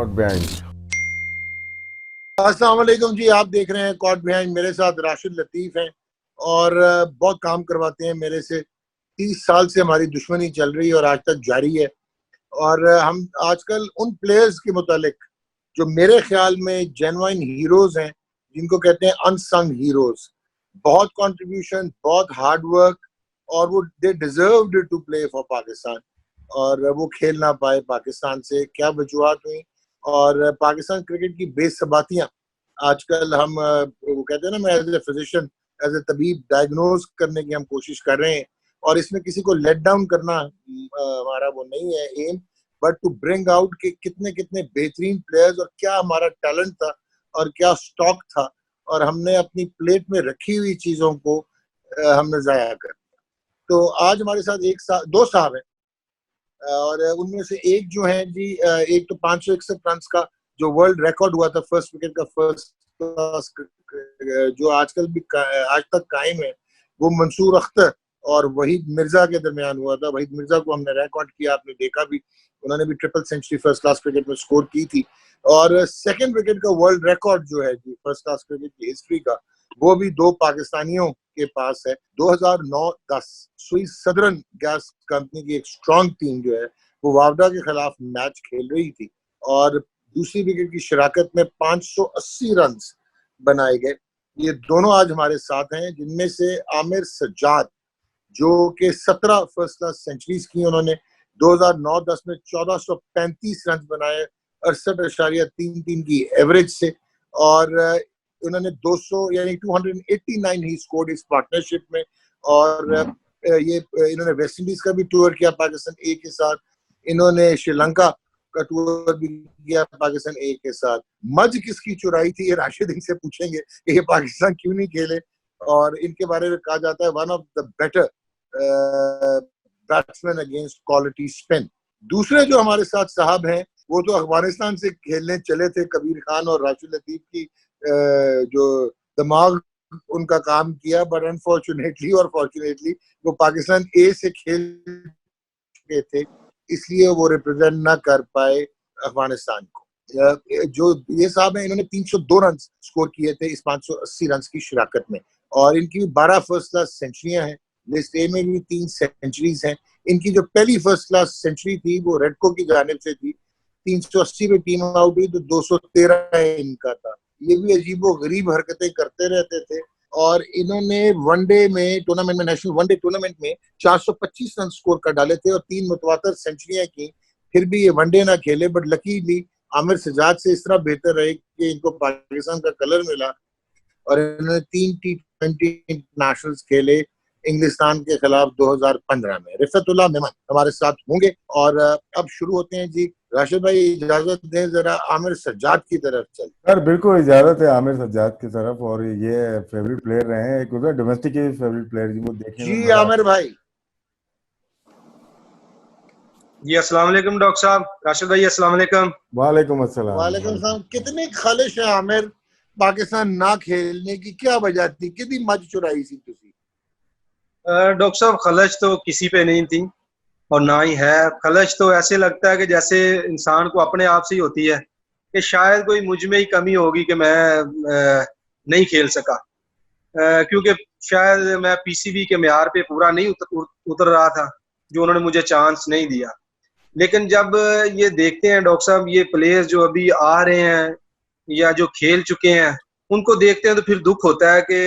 Caught behind. अस्सलाम वालेकुम जी, आप देख रहे हैं कॉट बिहाइंड। मेरे साथ राशिद लतीफ हैं और बहुत काम करवाते हैं मेरे से। 30 साल से हमारी दुश्मनी चल रही है और आज तक जारी है। और हम आजकल उन प्लेयर्स के मुतालिक जो मेरे ख्याल में जेन्युइन हीरोज हैं, जिनको कहते हैं अनसंग हीरोज, बहुत कंट्रीब्यूशन, बहुत हार्ड वर्क, और वो they deserved to play for Pakistan, और वो खेल ना पाए पाकिस्तान से। क्या वजूहत हुई, और पाकिस्तान क्रिकेट की बेसबातियां आजकल हम वो कहते हैं ना, मैं as a physician, as a तबीब डायग्नोज करने की हम कोशिश कर रहे हैं। और इसमें किसी को लेट डाउन करना हमारा वो नहीं है aim, but to bring out के कितने कितने बेहतरीन प्लेयर्स और क्या हमारा टैलेंट था और क्या स्टॉक था, और हमने अपनी प्लेट में रखी हुई चीजों को हमने जाया कर दिया। तो आज हमारे साथ दो साहब हैं, और उनमें से एक जो है जी, एक तो 561 रन का जो वर्ल्ड रिकॉर्ड हुआ था फर्स्ट विकेट का, फर्स्ट क्लास, जो आजकल भी आज तक कायम है, वो मंसूर अख्तर और वहीद मिर्जा के दरमियान हुआ था। वहीद मिर्जा को हमने रिकॉर्ड किया, आपने देखा भी, उन्होंने भी triple century first class cricket में स्कोर की थी। और सेकंड विकेट का वर्ल्ड रिकॉर्ड जो है जी फर्स्ट क्लास क्रिकेट की हिस्ट्री का, वो भी दो पाकिस्तानियों के पास है। 2009-10 स्विस सदर्न गैस कंपनी की एक स्ट्रॉन्ग टीम जो है वो वावडा के खिलाफ मैच खेल रही थी, और दूसरी विकेट की शराकत में 580 रन बनाए गए। ये दोनों आज हमारे साथ हैं, जिनमें से आमिर सज्जाद, जो कि 17 फर्स्ट क्लास सेंचुरीज की उन्होंने, 2009-10 में 1435 रन बनाए 68.33 की एवरेज से, और उन्होंने 200 यानी 289 ही स्कोर्ड इस पार्टनरशिप में। और ये इन्होंने वेस्ट इंडीज का भी टूर किया पाकिस्तान ए के साथ, इन्होंने श्रीलंका का टूर भी किया पाकिस्तान ए के साथ। मज किसकी चुराई थी, ये राशिद इनसे पूछेंगे कि ये पाकिस्तान क्यों नहीं खेले, और इनके बारे में कहा जाता है one of the better batsman against quality spin. दूसरे जो हमारे साथ साहब हैं, वो तो अफगानिस्तान से खेलने चले थे, कबीर खान और राशिद लतीफ की जो दिमाग उनका काम किया, बट अनफॉर्चुनेटली और फॉर्चुनेटली वो पाकिस्तान ए से खेल चुके थे, इसलिए वो रिप्रेजेंट ना कर पाए अफगानिस्तान को। जो ये साहब हैं, इन्होंने 302 रन स्कोर किए थे इस 580 रन की शराकत में, और इनकी 12 फर्स्ट क्लास सेंचुरियां हैं। लिस्ट ए में भी 3 सेंचुरीज हैं। इनकी जो पहली फर्स्ट क्लास सेंचुरी थी वो रेडको की जानिब से थी, 380 पे टीम आउट हुई तो 213 इनका था। ये भी अजीबो गरीब हरकतें करते रहते थे, और इन्होंने वनडे में टूर्नामेंट में, नेशनल वनडे टूर्नामेंट में 425 रन स्कोर कर डाले थे और 3 मुतवातर सेंचुरियां की। फिर भी ये वनडे ना खेले, बट लकीली आमिर सजाद से इस तरह बेहतर रहे कि इनको पाकिस्तान का कलर मिला, और इन्होंने 3 T20 इंटरनेशनल्स खेले इंग्लिस्तान के खिलाफ 2015 में। रिफतुल्लाह मेमन हमारे साथ होंगे, और अब शुरू होते हैं जी। राशिद भाई इजाजत दें, जरा आमिर सज्जाद की तरफ चल। सर बिल्कुल इजाजत है आमिर सज्जाद की तरफ, और ये फेवरेट प्लेयर रहे हैं, एक उधर डोमेस्टिक के फेवरेट प्लेयर जिनको देखने में जी मजा आमिर भाई। जी अस्सलाम वालेकुम डॉक्टर साहब, राशिद भाई अस्सलाम वालेकुम। वालेकुम अस्सलाम। वालेकुम सलाम। कितनी खालिश है आमिर पाकिस्तान ना खेलने की, क्या वजह थी, कितनी मज चुराई सी तुसी? डॉक्टर साहब खलच तो किसी पे नहीं थी और ना ही है। खलच तो ऐसे लगता है कि जैसे इंसान को अपने आप से ही होती है कि शायद कोई मुझ में ही कमी होगी कि मैं नहीं खेल सका, क्योंकि शायद मैं पीसीबी के म्यार पे पूरा नहीं उतर रहा था, जो उन्होंने मुझे चांस नहीं दिया। लेकिन जब ये देखते हैं डॉक्टर साहब, ये प्लेयर्स जो अभी आ रहे हैं या जो खेल चुके हैं, उनको देखते हैं तो फिर दुख होता है कि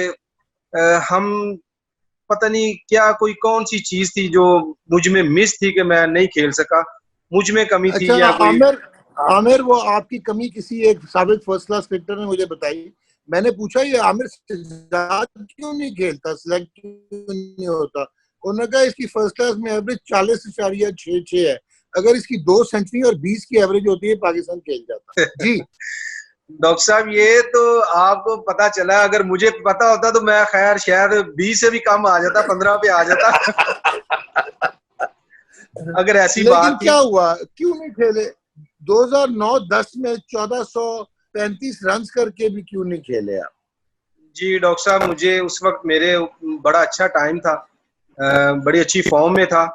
हम पता नहीं क्या, कोई कौन सी चीज थी जो मुझ में मिस थी कि मैं नहीं खेल सका, मुझ में कमी थी अच्छा या कोई। आमिर, वो आपकी कमी किसी एक साबित फर्स्ट क्लास क्रिकेटर ने मुझे बताई। मैंने पूछा ये आमिर सज्जाद क्यों नहीं खेलता, सिलेक्ट क्यों नहीं होता? उन्होंने कहा इसकी फर्स्ट क्लास में एवरेज 40.66 है, अगर इसकी 2 सेंचुरी और 20 की एवरेज होती है पाकिस्तान खेल जाता जी। डॉक्टर साहब ये तो आपको पता चला, अगर मुझे पता होता तो मैं खैर शायद 20 से भी कम आ जाता, 15 पे आ जाता। अगर ऐसी बात लेकिन थी। क्या हुआ, क्यों नहीं खेले? 2009-10 में 1435 रन करके भी क्यों नहीं खेले आप? जी डॉक्टर साहब, मुझे उस वक्त मेरे बड़ा अच्छा टाइम था, बड़ी अच्छी फॉर्म में था,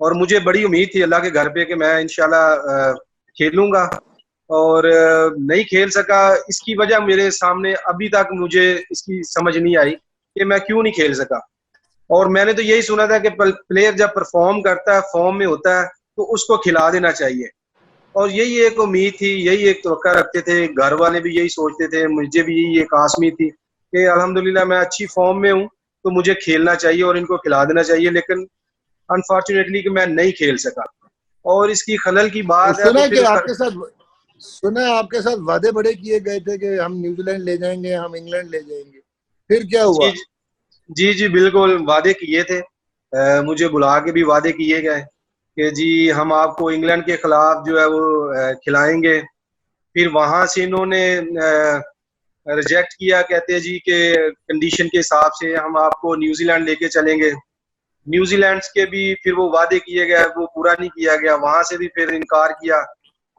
और मुझे बड़ी उम्मीद थी अल्लाह के घर पे कि मैं इंशाल्लाह खेलूंगा और नहीं खेल सका। इसकी वजह मेरे सामने अभी तक मुझे इसकी समझ नहीं आई कि मैं क्यों नहीं खेल सका। और मैंने तो यही सुना था कि प्लेयर जब परफॉर्म करता है, फॉर्म में होता है, तो उसको खिला देना चाहिए। और यही एक उम्मीद थी, यही एक तवक्का रखते थे, घर वाले भी यही सोचते थे, मुझे भी यही एक आस में थी कि अल्हम्दुलिल्लाह मैं अच्छी फॉर्म में हूँ तो मुझे खेलना चाहिए और इनको खिला देना चाहिए। लेकिन अनफॉर्चुनेटली कि मैं नहीं खेल सका। और इसकी खलल की बात है तो फिर सुना है आपके साथ वादे बड़े किए गए थे कि हम न्यूजीलैंड ले जाएंगे, हम इंग्लैंड ले जाएंगे, फिर क्या हुआ? जी जी बिल्कुल वादे किए थे। मुझे बुला के भी वादे किए गए कि जी हम आपको इंग्लैंड के खिलाफ जो है वो खिलाएंगे। फिर वहां से इन्होंने रिजेक्ट किया, कहते हैं जी कि कंडीशन के हिसाब से हम आपको न्यूजीलैंड लेके चलेंगे। न्यूजीलैंड के भी फिर वो वादे किए गए, वो पूरा नहीं किया गया, वहां से भी फिर इनकार किया।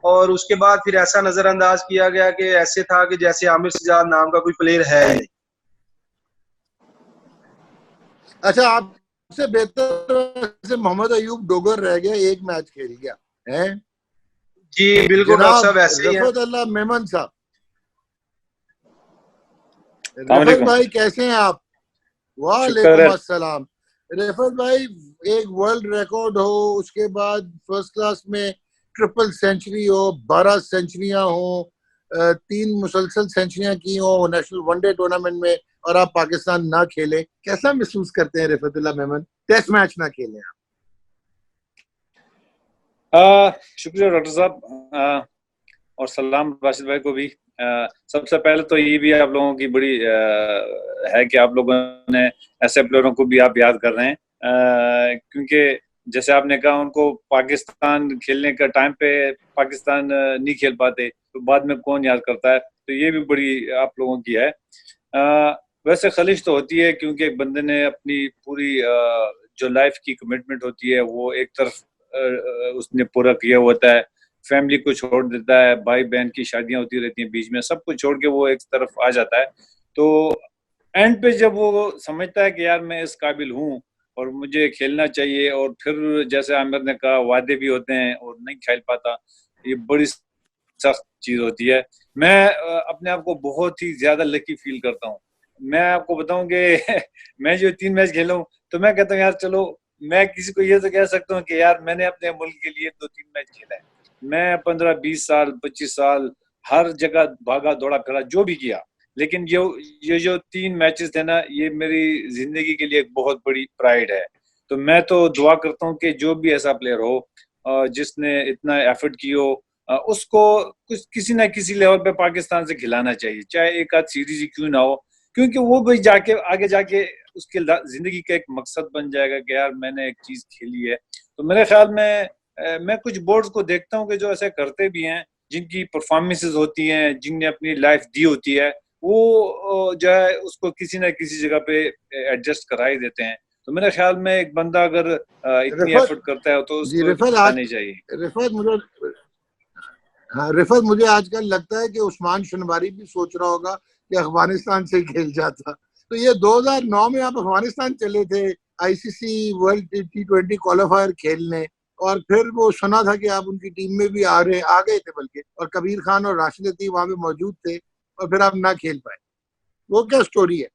और उसके बाद फिर ऐसा नजरअंदाज किया गया कि ऐसे था कि जैसे आमिर सजाद नाम का कोई प्लेयर है ही नहीं। अच्छा, आपसे बेहतर मोहम्मद अयूब डोगर रह गया, एक मैच खेल गया है। जी बिल्कुल डॉक्टर साहब, ऐसे ही है। रफत मेमन साहब, रफत भाई कैसे हैं आप? वालेकुम अस्सलाम। रफत भाई, एक वर्ल्ड रिकॉर्ड हो, उसके बाद फर्स्ट क्लास में ट्रिपल सेंचुरी हो, 12 सेंचुरियां हो, 3 मुसलसल सेंचुरियां की हो नेशनल वनडे टूर्नामेंट में, और आप पाकिस्तान ना खेले, कैसा महसूस करते हैं रफतुल्लाह मेमन? टेस्ट मैच ना खेले आप। शुक्रिया डॉक्टर साहब, और सलाम राशिद भाई को भी। सबसे पहले तो ये भी आप लोगों की बड़ी है कि आप लोगों ने ऐसे प्लेयरों को भी आप याद कर रहे हैं, क्योंकि जैसे आपने कहा उनको पाकिस्तान खेलने का टाइम पे पाकिस्तान नहीं खेल पाते तो बाद में कौन याद करता है, तो ये भी बड़ी आप लोगों की है। वैसे खलिश तो होती है क्योंकि एक बंदे ने अपनी पूरी जो लाइफ की कमिटमेंट होती है वो एक तरफ उसने पूरा किया होता है, फैमिली को छोड़ देता है, भाई बहन की शादियां होती रहती हैं बीच में, सब कुछ छोड़ के वो एक तरफ आ जाता है। तो एंड पे जब वो समझता है कि यार मैं इस काबिल हूँ और मुझे खेलना चाहिए, और फिर जैसे आमिर ने कहा वादे भी होते हैं और नहीं खेल पाता, ये बड़ी सख्त चीज होती है। मैं अपने आप को बहुत ही ज्यादा लकी फील करता हूँ। मैं आपको बताऊं कि मैं जो 3 मैच खेला हूँ तो मैं कहता हूँ यार चलो, मैं किसी को ये तो कह सकता हूँ कि यार मैंने अपने मुल्क के लिए 2-3 मैच खेला है। मैं 15-20 साल 25 साल हर जगह भागा दौड़ा करा जो भी किया, लेकिन ये जो 3 मैचेस थे ना, ये मेरी जिंदगी के लिए एक बहुत बड़ी प्राइड है। तो मैं तो दुआ करता हूँ कि जो भी ऐसा प्लेयर हो जिसने इतना एफर्ट की हो, उसको कुछ किसी ना किसी लेवल पे पाकिस्तान से खिलाना चाहिए, चाहे एक आध सीरीज ही क्यों ना हो, क्योंकि वो भी जाके आगे जाके उसके जिंदगी का एक मकसद बन जाएगा कि यार मैंने एक चीज खेली है। तो मेरे ख्याल में मैं कुछ बोर्ड्स को देखता हूँ कि जो ऐसे करते भी हैं, जिनकी परफॉर्मेंसेस होती हैं, जिनने अपनी लाइफ दी होती है, वो जो है उसको किसी ना किसी जगह पे एडजस्ट करा ही देते हैं। तो मेरे ख्याल में एक बंदा अगर इतनी एफर्ट करता है तो उसको नहीं चाहिए। रिफत, मुझे आजकल लगता है कि उस्मान शनवारी भी सोच रहा होगा कि अफगानिस्तान से खेल जाता। तो ये 2009 में आप अफगानिस्तान चले थे आईसीसी वर्ल्ड T20 क्वालिफायर खेलने, और फिर वो सुना था कि आप उनकी टीम में भी आ गए थे बल्कि, और कबीर खान और राशिद लतीफ वहां पे मौजूद थे, और फिर आप ना खेल पाए। वो क्या स्टोरी है?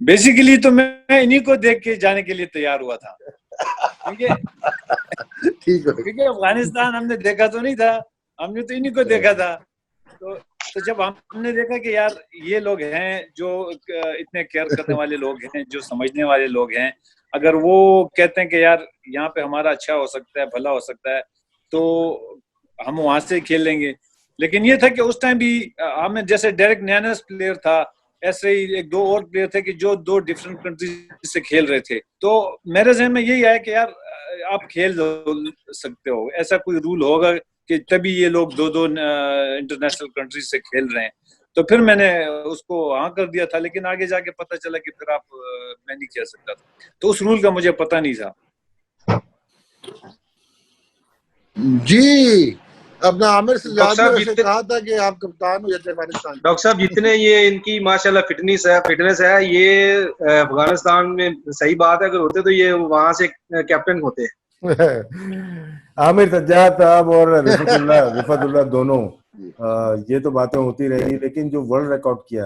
बेसिकली तो मैं इन्हीं को देख के जाने के लिए तैयार हुआ था, क्योंकि अफगानिस्तान हमने देखा तो नहीं था, हमने तो इन्हीं को देखा था। तो जब हमने देखा कि यार ये लोग हैं जो इतने केयर करने वाले लोग हैं, जो समझने वाले लोग हैं, अगर वो कहते हैं कि यार यहाँ पे हमारा अच्छा हो सकता है, भला हो सकता है, तो हम वहां से खेल लेंगे। लेकिन ये था कि उस टाइम भी हमें, जैसे डेरेक नैनस प्लेयर था, ऐसे ही 1-2 और प्लेयर थे कि जो 2 डिफरेंट कंट्रीज से खेल रहे थे। तो मेरे जहन में यही आया कि यार आप खेल सकते हो, ऐसा कोई रूल होगा कि तभी ये लोग 2-2 इंटरनेशनल कंट्रीज से खेल रहे हैं। तो फिर मैंने उसको हाँ कर दिया था, लेकिन आगे जाके पता चला कि फिर मैं नहीं खेल सकता था, तो उस रूल का मुझे पता नहीं था। जी, अपना आमिर सजाद ने वैसे कहा था कि आप कप्तान हो जाते अफगानिस्तान। डॉक्टर साहब, जितने ये इनकी माशाल्लाह फिटनेस है, ये अफगानिस्तान में सही बात है, अगर होते तो ये वहां से कैप्टन होते। आमिर सज्जाद साहब और रिफतुल्लाह दोनों, ये तो बातें होती रहेगी, लेकिन जो वर्ल्ड रिकॉर्ड किया,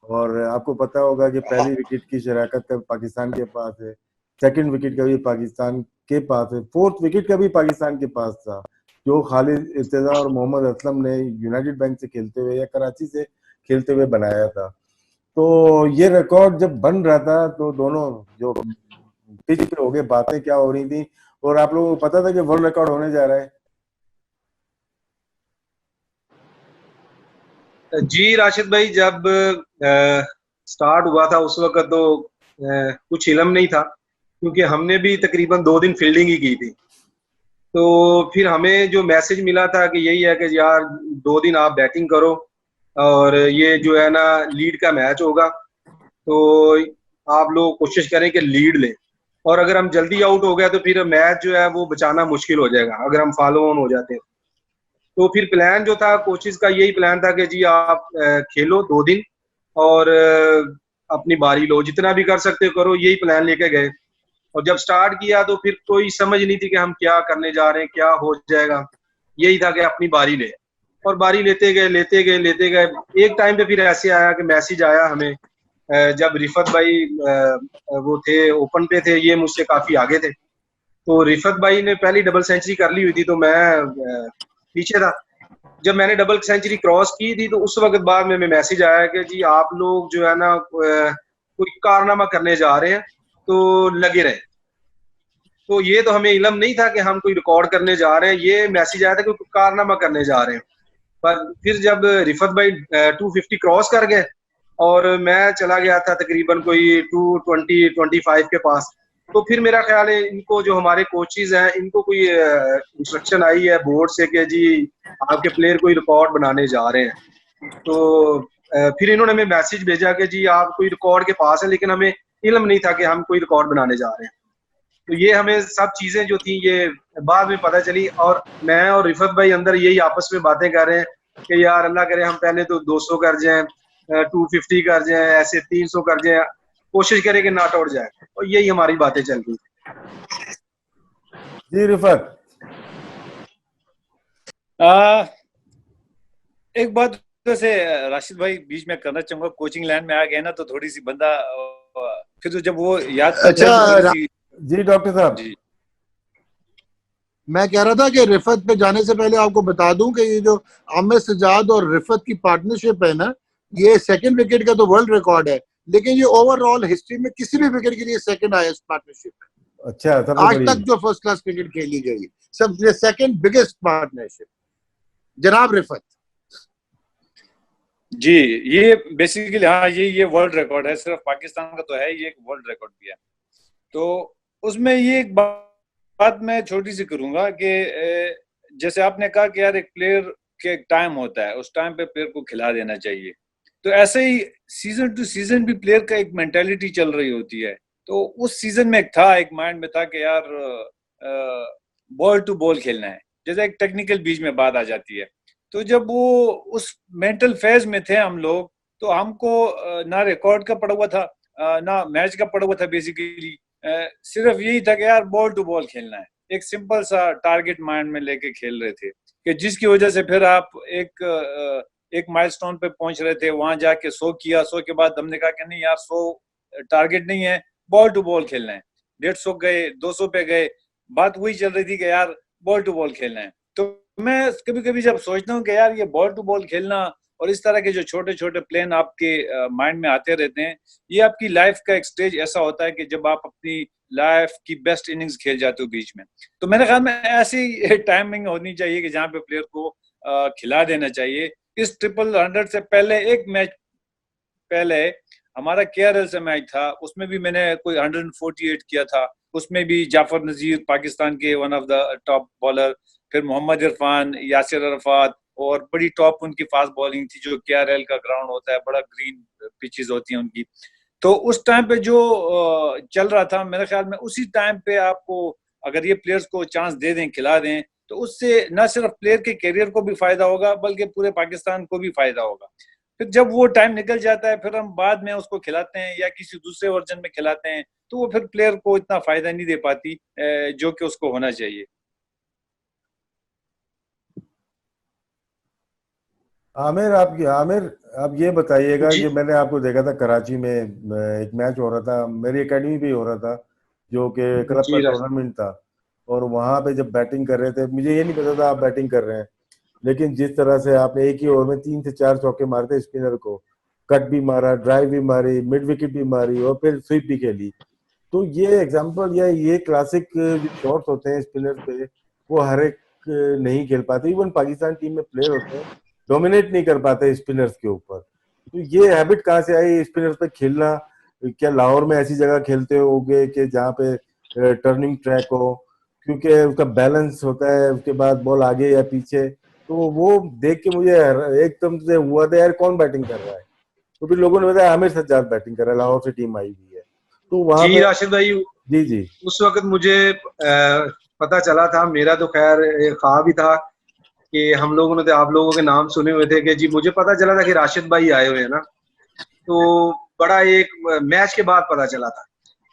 और आपको पता होगा कि पहली विकेट की शराकत का पाकिस्तान के पास है, सेकंड विकेट का भी पाकिस्तान के पास है, फोर्थ विकेट का भी पाकिस्तान के पास था, जो खालिद इर्तजा और मोहम्मद असलम ने यूनाइटेड बैंक से खेलते हुए या कराची से खेलते हुए बनाया था। तो ये रिकॉर्ड जब बन रहा था तो दोनों जो पिच पे हो गए, बातें क्या हो रही थी, और आप लोगों को पता था कि वर्ल्ड रिकॉर्ड होने जा रहा है। जी राशिद भाई, जब स्टार्ट हुआ था उस वक्त तो कुछ इल्म नहीं था, क्योंकि हमने भी तकरीबन 2 दिन फील्डिंग ही की थी। तो फिर हमें जो मैसेज मिला था कि यही है कि यार 2 दिन आप बैटिंग करो, और ये जो है ना लीड का मैच होगा, तो आप लोग कोशिश करें कि लीड लें, और अगर हम जल्दी आउट हो गए तो फिर मैच जो है वो बचाना मुश्किल हो जाएगा अगर हम फॉलो ऑन हो जाते हैं। तो फिर प्लान जो था कोचेज का यही प्लान था कि जी आप खेलो 2 दिन, और अपनी बारी लो, जितना भी कर सकते हो करो, यही प्लान लेके गए। और जब स्टार्ट किया तो फिर कोई समझ नहीं थी कि हम क्या करने जा रहे हैं, क्या हो जाएगा। यही था कि अपनी बारी ले, और बारी लेते गए लेते गए लेते गए। एक टाइम पे फिर ऐसे आया कि मैसेज आया हमें, जब रिफत भाई वो थे ओपन पे थे, ये मुझसे काफी आगे थे। तो रिफत भाई ने पहली डबल सेंचुरी कर ली हुई थी, तो मैं पीछे था। जब मैंने डबल सेंचुरी क्रॉस की थी तो उस वक्त बाद में मैसेज आया कि जी आप लोग जो है ना कोई कारनामा करने जा रहे हैं, तो लगे रहे। तो ये तो हमें इल्म नहीं था कि हम कोई रिकॉर्ड करने जा रहे हैं, ये मैसेज आया था कि कोई कारनामा करने जा रहे हैं। पर फिर जब रिफत भाई 250 क्रॉस कर गए और मैं चला गया था तकरीबन कोई 220-25 के पास, तो फिर मेरा ख्याल है इनको, जो हमारे कोचेज हैं, इनको कोई इंस्ट्रक्शन आई है बोर्ड से कि जी आपके प्लेयर कोई रिकॉर्ड बनाने जा रहे हैं। तो फिर इन्होंने हमें मैसेज भेजा कि जी आप कोई रिकॉर्ड के पास है, लेकिन हमें इल्म नहीं था कि हम कोई रिकॉर्ड बनाने जा रहे हैं। तो ये हमें सब चीजें जो थी ये बाद में पता चली, और मैं और रिफत भाई अंदर यही आपस में बातें कर रहे हैं कि यार अल्लाह करे हम पहले तो 200 कर जाएं, 250 कर जाएं, ऐसे 300 कर जाएं, कोशिश करें कि नॉट आउट जाए। और यही हमारी बातें चल रही थी। जी रिफत, एक बात वैसे राशिद भाई बीच में करना चाहूंगा, कोचिंग लाइन में आ गए ना तो थोड़ी सी बंदा फिर तो जब वो याद करता है तो थोड़ी सी। जी डॉक्टर साहब, जी मैं कह रहा था कि रिफत पे जाने से पहले आपको बता दूं कि ये जो आमिर सजाद और रिफत की पार्टनरशिप है ना, ये सेकंड विकेट का तो वर्ल्ड रिकॉर्ड है, लेकिन ये ओवरऑल हिस्ट्री में किसी भी विकेट के लिए सेकंड हाईएस्ट पार्टनरशिप है अच्छा, सबसे आज बड़ी। तक जो फर्स्ट क्लास क्रिकेट खेली गई, सबसे सेकंड बिगेस्ट पार्टनरशिप, जनाब रिफत। जी, ये बेसिकली हाँ ये वर्ल्ड रिकॉर्ड है, सिर्फ पाकिस्तान का तो है, ये एक वर्ल्ड रिकॉर्ड भी है। तो उसमें ये एक बात मैं छोटी सी करूंगा कि जैसे आपने कहा कि यार एक प्लेयर के एक टाइम होता है, उस टाइम पे प्लेयर को खिला देना चाहिए। तो ऐसे ही सीजन टू सीजन भी प्लेयर का एक मेंटालिटी चल रही होती है। तो उस सीजन में एक माइंड में था कि यार बॉल टू बॉल खेलना है, जैसे एक टेक्निकल बीच में बात आ जाती है। तो जब वो उस मेंटल फेज में थे हम लोग, तो हमको ना रिकॉर्ड का पड़ा हुआ था ना मैच का पड़ा हुआ था। बेसिकली सिर्फ यही था कि यार बॉल टू बॉल खेलना है, एक सिंपल सा टारगेट माइंड में लेके खेल रहे थे, कि जिसकी वजह से फिर आप एक माइलस्टोन पे पहुंच रहे थे। वहां जाके 100 किया, 100 के बाद हमने कहा कि नहीं यार 100 टारगेट नहीं है, बॉल टू बॉल खेलना है। 150 गए, 200 पे गए, बात वही चल रही थी कि यार बॉल टू बॉल खेलना है। तो मैं कभी कभी जब सोचता हूँ कि यार ये बॉल टू बॉल खेलना और इस तरह के जो छोटे छोटे प्लान आपके माइंड में आते रहते हैं, ये आपकी लाइफ का एक स्टेज ऐसा होता है कि जब आप अपनी लाइफ की बेस्ट इनिंग्स खेल जाते हो बीच में। तो मेरे ख्याल में ऐसी टाइमिंग होनी चाहिए कि जहाँ पे प्लेयर को खिला देना चाहिए। इस 100 से पहले एक मैच पहले हमारा केआरएल से मैच था, उसमें भी मैंने कोई 148 किया था। उसमें भी जाफर नजीर पाकिस्तान के one of the top bowler, फिर मोहम्मद इरफान, यासिर अरफात, और बड़ी टॉप उनकी फास्ट बॉलिंग थी। जो केआरएल का ग्राउंड होता है, बड़ा ग्रीन पिचेस होती हैं उनकी। तो उस टाइम पे जो चल रहा था, मेरे ख्याल में उसी टाइम पे आपको अगर ये प्लेयर्स को चांस दे दें, खिला दें, तो उससे न सिर्फ प्लेयर के करियर को भी फायदा होगा बल्कि पूरे पाकिस्तान को भी फायदा होगा। फिर जब वो टाइम निकल जाता है, फिर हम बाद में उसको खिलाते हैं या किसी दूसरे वर्जन में खिलाते हैं, तो वो फिर प्लेयर को इतना फायदा नहीं दे पाती जो कि उसको होना चाहिए। आमिर आप ये बताइएगा जी कि मैंने आपको देखा था कराची में, एक मैच हो रहा था, मेरी एकेडमी पे ही हो रहा था, जो कि क्लब का जी राशिद। टूर्नामेंट था। और वहां पे जब बैटिंग कर रहे थे, मुझे ये नहीं पता था आप बैटिंग कर रहे हैं, लेकिन जिस तरह से आपने एक ही ओवर में 3 से 4 चौके मारते स्पिनर को, कट भी मारा, ड्राइव भी मारी, मिड विकेट भी मारी और फिर स्वीप भी खेली, तो ये एग्जांपल या ये क्लासिक जो शॉट्स होते हैं स्पिनर पे, वो हर एक नहीं खेल पाते। इवन पाकिस्तान टीम में प्लेयर होते हैं, डोमिनेट नहीं कर पाते स्पिनर्स के ऊपर। तो ये हैबिट कहाँ से आई स्पिनर्स पे खेलना? क्या लाहौर में ऐसी जगह खेलते होगे कि जहाँ पे टर्निंग ट्रैक हो, क्योंकि उसका बैलेंस होता है, उसके बाद बॉल आगे या पीछे, तो वो देख के मुझे एकदम से हुआ था यार कौन बैटिंग कर रहा है। तो फिर लोगों ने बताया आमिर सज्जाद बैटिंग कर रहा है, लाहौर से टीम आई हुई है। तो वहां जी पे राशिद भाई, जी जी उस वक्त मुझे पता चला था, मेरा तो खैर ख्वाब ही था कि हम लोगों ने तो आप लोगों के नाम सुने हुए थे कि जी मुझे पता चला था कि राशिद भाई आए हुए हैं ना। तो बड़ा एक मैच के बाद पता चला था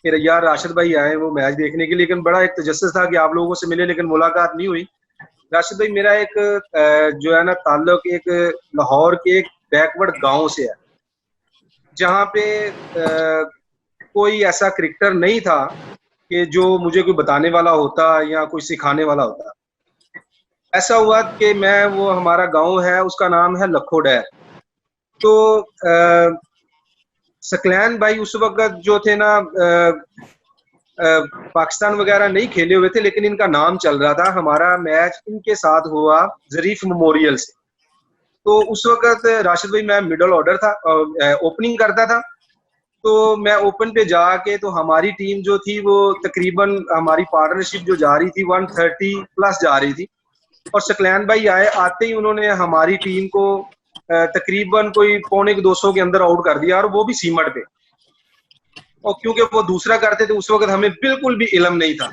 कि यार राशिद भाई आए वो मैच देखने के लिए, लेकिन बड़ा एक तजस्सुस था कि आप लोगों से मिले, लेकिन मुलाकात नहीं हुई। राशिद भाई मेरा एक जो है ना ताल्लुक एक लाहौर के एक बैकवर्ड गांव से है, जहाँ पे कोई ऐसा क्रिकेटर नहीं था कि जो मुझे कोई बताने वाला होता या कोई सिखाने वाला होता। ऐसा हुआ कि मैं, वो हमारा गांव है उसका नाम है लखोडैर। तो सकलैन भाई उस वक्त जो थे ना पाकिस्तान वगैरह नहीं खेले हुए थे, लेकिन इनका नाम चल रहा था। हमारा मैच इनके साथ हुआ जरीफ मेमोरियल से। तो उस वक्त राशिद भाई मैं मिडल ऑर्डर था, ओपनिंग करता था। तो मैं ओपन पे जाके, तो हमारी टीम जो थी वो तकरीबन, हमारी पार्टनरशिप जो जा रही थी 130 प्लस जा रही थी। और सकलैन भाई आए, आते ही उन्होंने हमारी टीम को तकरीबन कोई 125 के अंदर आउट कर दिया, और वो भी सीमट पे। और क्योंकि वो दूसरा करते थे उस वक्त हमें बिल्कुल भी इल्म नहीं था।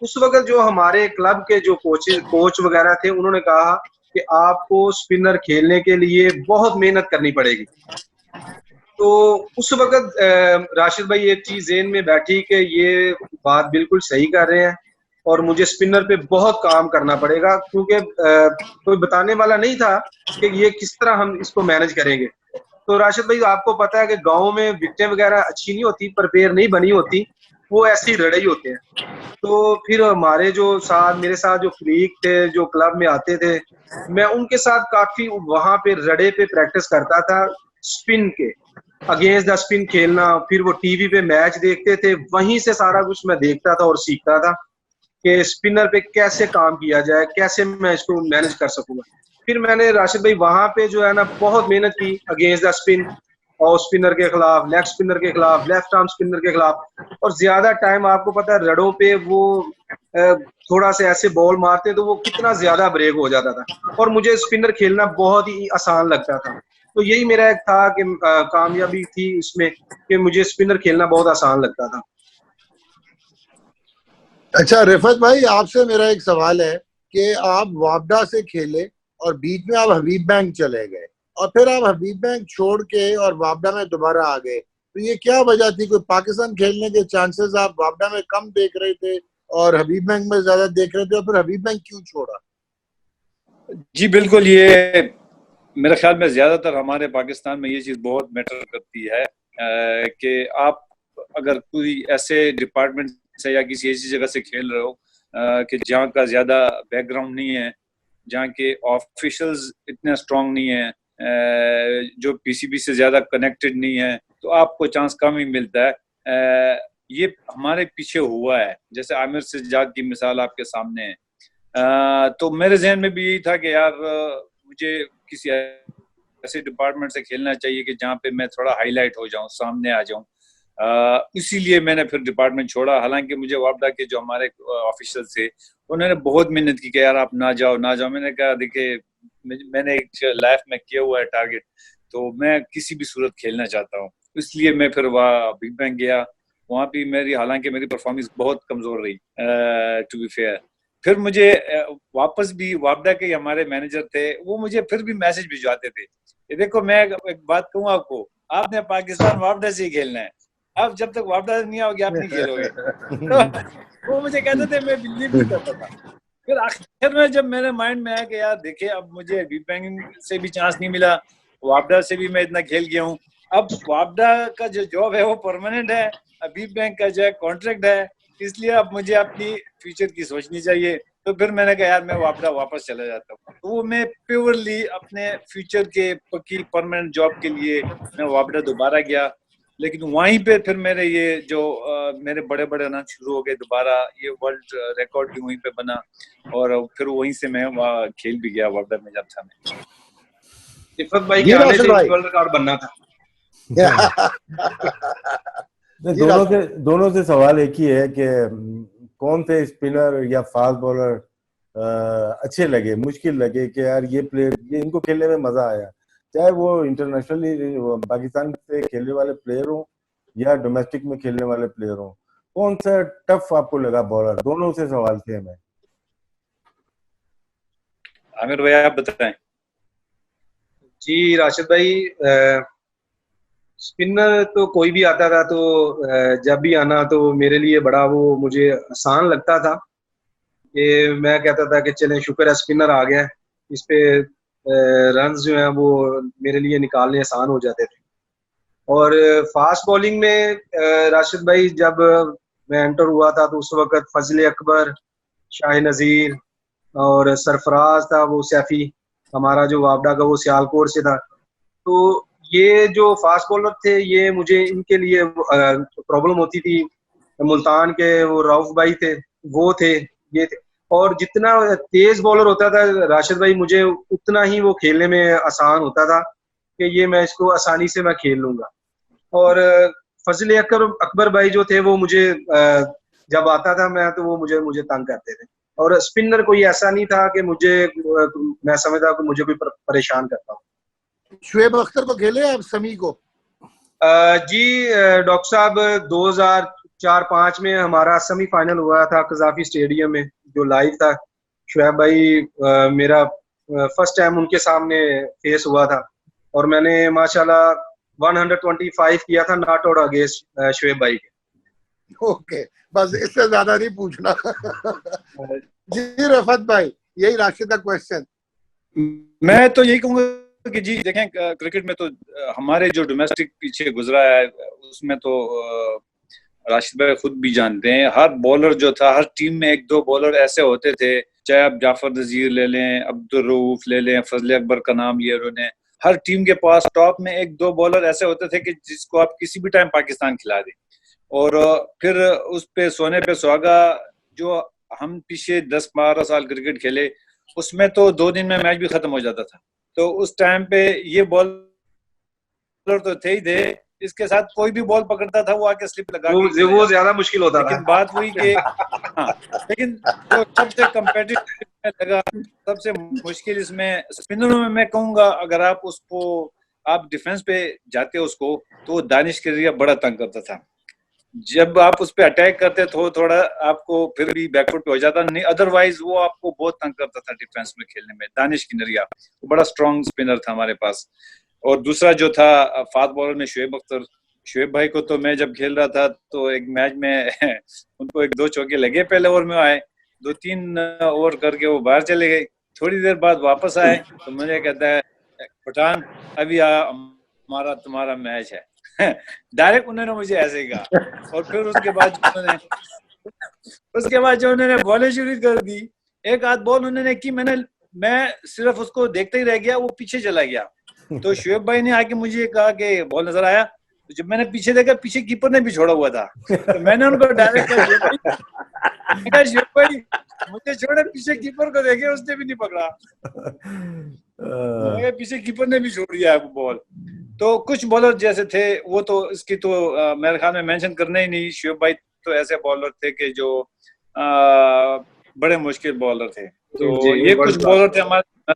उस वक्त जो हमारे क्लब के जो कोच वगैरह थे, उन्होंने कहा कि आपको स्पिनर खेलने के लिए बहुत मेहनत करनी पड़ेगी। तो उस वक्त राशिद भाई एक चीज जेहन में बैठी कि ये बात बिल्कुल सही कर रहे हैं, और मुझे स्पिनर पे बहुत काम करना पड़ेगा, क्योंकि कोई बताने वाला नहीं था कि ये किस तरह हम इसको मैनेज करेंगे। तो राशिद भाई आपको पता है कि गाँव में विकेटें वगैरह अच्छी नहीं होती, प्रिपेयर नहीं बनी होती, वो ऐसे ही रड़े ही होते हैं। तो फिर हमारे जो साथ, मेरे साथ जो कलीग थे जो क्लब में आते थे, मैं उनके साथ काफी वहां पे रड़े पे प्रैक्टिस करता था, स्पिन के अगेंस्ट द स्पिन खेलना। फिर वो टीवी पे मैच देखते थे, वहीं से सारा कुछ मैं देखता था और सीखता था कि स्पिनर पे कैसे काम किया जाए, कैसे मैं इसको मैनेज कर सकूंगा। फिर मैंने राशिद भाई वहां पे जो है ना बहुत मेहनत की अगेंस्ट द स्पिन, और स्पिनर के खिलाफ, लेग स्पिनर के खिलाफ, लेफ्ट आर्म स्पिनर के खिलाफ। और ज्यादा टाइम आपको पता है रड़ों पे वो थोड़ा से ऐसे बॉल मारते तो वो कितना ज्यादा ब्रेक हो जाता था, और मुझे स्पिनर खेलना बहुत ही आसान लगता था। तो यही मेरा एक था कि कामयाबी थी इसमें कि मुझे स्पिनर खेलना बहुत आसान लगता था। अच्छा रिफत भाई, आपसे मेरा एक सवाल है कि आप वापडा से खेले और बीच में आप हबीब बैंक चले गए, और फिर आप हबीब बैंक छोड़ के और वापडा में दोबारा आ गए, तो ये क्या वजह थी? कोई पाकिस्तान खेलने के चांसेस आप वापडा में कम देख रहे थे और हबीब बैंक में ज्यादा देख रहे थे, और फिर हबीब बैंक क्यों छोड़ा? जी बिल्कुल, ये मेरे ख्याल में ज्यादातर हमारे पाकिस्तान में ये चीज बहुत मैटर करती है कि आप अगर कोई ऐसे डिपार्टमेंट से या किसी ऐसी जगह से खेल रहे हो कि जहाँ का ज्यादा बैकग्राउंड नहीं है, जहाँ के ऑफिशियल्स इतने स्ट्रांग नहीं है, जो पीसीबी से ज्यादा कनेक्टेड नहीं है, तो आपको चांस कम ही मिलता है। ये हमारे पीछे हुआ है, जैसे आमिर सज्जाद की मिसाल आपके सामने है। तो मेरे जहन में भी यही था कि यार मुझे किसी ऐसे डिपार्टमेंट से खेलना चाहिए कि जहाँ पे मैं थोड़ा हाईलाइट हो जाऊं, सामने आ जाऊं। इसीलिए मैंने फिर डिपार्टमेंट छोड़ा। हालांकि मुझे वापडा के जो हमारे ऑफिशियल थे उन्होंने बहुत मेहनत की कि यार आप ना जाओ ना जाओ। मैंने कहा देखिए, मैंने एक लाइफ में किया हुआ है टारगेट, तो मैं किसी भी सूरत खेलना चाहता हूँ। इसलिए मैं फिर वहाँ बिग बैंग गया। वहाँ भी मेरी, हालांकि मेरी परफॉर्मेंस बहुत कमजोर रही टू बी फेयर। फिर मुझे वापस भी वापडा के हमारे मैनेजर थे, वो मुझे फिर भी मैसेज भिजवाते थे। ये देखो, मैं एक बात कहूँ आपको, आपने पाकिस्तान वापडा से ही खेलना है, अब जब तक वापडा नहीं आओगे आप नहीं खेलोगे। तो वो मुझे कहते थे, मैं बिलीव नहीं करता था। फिर आखिर में जब मेरे माइंड में आया कि यार देखिए अब मुझे बी बैंकिंग से भी चांस नहीं मिला, वापडा से भी मैं इतना खेल गया हूँ, अब वापडा का जो जॉब है वो परमानेंट है, बी बैंक का जो है कॉन्ट्रैक्ट है, इसलिए अब मुझे अपनी फ्यूचर की सोचनी चाहिए। तो फिर मैंने कहा यार मैं वापडा वापस चला जाता हूँ। तो वो मैं प्योरली अपने फ्यूचर के पक्की परमानेंट जॉब के लिए मैं वापडा दोबारा गया। लेकिन वहीं पे फिर मेरे ये जो मेरे बड़े बड़े रन शुरू हो गए दोबारा, ये वर्ल्ड रिकॉर्ड भी वहीं पे बना और फिर वहीं से मैं वहाँ खेल भी गया वापडा में जब था मैं। इफ़त भाई जी के आने राशिद से भाई। वर्ल्ड रिकॉर्ड बनना था। जी दोनों से सवाल एक ही है कि कौन से स्पिनर या फास्ट बॉलर अच्छे लगे, मुश्किल लगे कि यार ये प्लेयर, ये इनको खेलने में मजा आया, चाहे वो इंटरनेशनली पाकिस्तान से खेलने वाले प्लेयर हो या डोमेस्टिक में खेलने वाले प्लेयर हो, कौन सा टफ आपको लगा बॉलर? दोनों से सवाल थे मैं। आमिर भाई आप बताएं। जी राशिद भाई, स्पिनर तो कोई भी आता था तो जब भी आना तो मेरे लिए बड़ा वो मुझे आसान लगता था कि मैं कहता था कि चलें शुक्र है स्पिनर आ गया, इस पे रन्स जो हैं वो मेरे लिए निकालने आसान हो जाते थे। और फास्ट बॉलिंग में राशिद भाई जब मैं एंटर हुआ था तो उस वक्त फजल अकबर, शाह नज़ीर और सरफराज था, वो सैफी हमारा जो वापडा का वो सियालकोट से था। तो ये जो फास्ट बॉलर थे ये मुझे इनके लिए प्रॉब्लम होती थी। मुल्तान के वो रऊफ भाई थे, वो थे, ये थे। और जितना तेज बॉलर होता था राशिद भाई मुझे उतना ही वो खेलने में आसान होता था कि ये मैं इसको आसानी से मैं खेल लूंगा। और फजल अकबर भाई जो थे वो मुझे जब आता था मैं तो वो मुझे मुझे तंग करते थे। और स्पिनर कोई ऐसा नहीं था कि मुझे मैं समझता कि मुझे कोई परेशान करता हूँ। शुएब अख्तर को खेले आप, समी को? जी डॉक्टर साहब 2004-05 में हमारा सेमीफाइनल हुआ था कजाफी स्टेडियम में जो लाइव था। शुएब भाई मेरा फर्स्ट टाइम उनके सामने फेस हुआ था और मैंने माशाल्लाह 125 किया था नॉट आउट अगेंस्ट शुएब भाई के। ओके, बस इससे ज्यादा नहीं पूछना। जी रफत भाई, यही राशिद का क्वेश्चन। मैं तो यही कहूंगा कि जी देखें क्रिकेट में तो हमारे जो डोमेस्टिक पीछे गुजरा है उसमें तो राशिद भाई खुद भी जानते हैं, हर बॉलर जो था हर टीम में एक दो बॉलर ऐसे होते थे, चाहे आप जाफर नजीर ले लें, अब्दुल रऊफ ले लें, फजल अकबर का नाम लिया उन्होंने, हर टीम के पास टॉप में एक दो बॉलर ऐसे होते थे कि जिसको आप किसी भी टाइम पाकिस्तान खिला दें। और फिर उस पे सोने पे सुहागा, जो हम पीछे 10-12 साल क्रिकेट खेले उसमें तो 2 दिन में मैच भी खत्म हो जाता था। तो उस टाइम पे ये बॉलर तो थे ही थे, इसके साथ कोई भी बॉल पकड़ता था वो आके स्लिप लगा के वो ज्यादा मुश्किल होता था। लेकिन बात हुई कि हाँ, लेकिन जो सबसे कम्पिटिटिव लगा, सबसे मुश्किल इसमें स्पिनरों में मैं कहूंगा अगर आप उसको आप डिफेंस पे जाते उसको तो दानिश क्रिया बड़ा तंग करता था। जब आप उस पर अटैक करते तो थोड़ा आपको फिर भी बैकफुट पे हो जाता, नहीं अदरवाइज वो आपको बहुत तंग करता था डिफेंस में खेलने में। दानिश किनरिया वो बड़ा स्ट्रॉन्ग स्पिनर था हमारे पास। और दूसरा जो था फास्ट बॉलर में शुएब अख्तर, शुएब भाई को तो मैं जब खेल रहा था तो एक मैच में उनको 1-2 चौके लगे, पहले ओवर में आए, 2-3 ओवर करके वो बाहर चले गए, थोड़ी देर बाद वापस आए तो मुझे कहता है पठान अभी हमारा तुम्हारा मैच है। डायरेक्ट उन्होंने मुझे ऐसे ही कहा। और फिर उसके बाद जो उन्होंने बॉलें शुरू कर दी, एक आध बॉल उन्होंने की, मैं सिर्फ उसको देखते ही रह गया, वो पीछे चला गया। तो शुएब भाई ने आके मुझे कहा कि बॉल नजर आया, तो जब मैंने पीछे देखा पीछे कीपर ने भी छोड़ा हुआ था, तो मैंने उनको डायरेक्ट कहा शुएब भाई मुझे छोड़े, पीछे कीपर को देखे उसने भी नहीं पकड़ा। पीछे कीपर ने भी छोड़ दिया वो बॉल। तो कुछ बॉलर जैसे थे वो तो इसकी तो मेरे ख्याल में मेंशन करना ही नहीं, शुएब भाई तो ऐसे बॉलर थे कि जो बड़े मुश्किल बॉलर थे। तो ये कुछ बॉलर थे हमारे।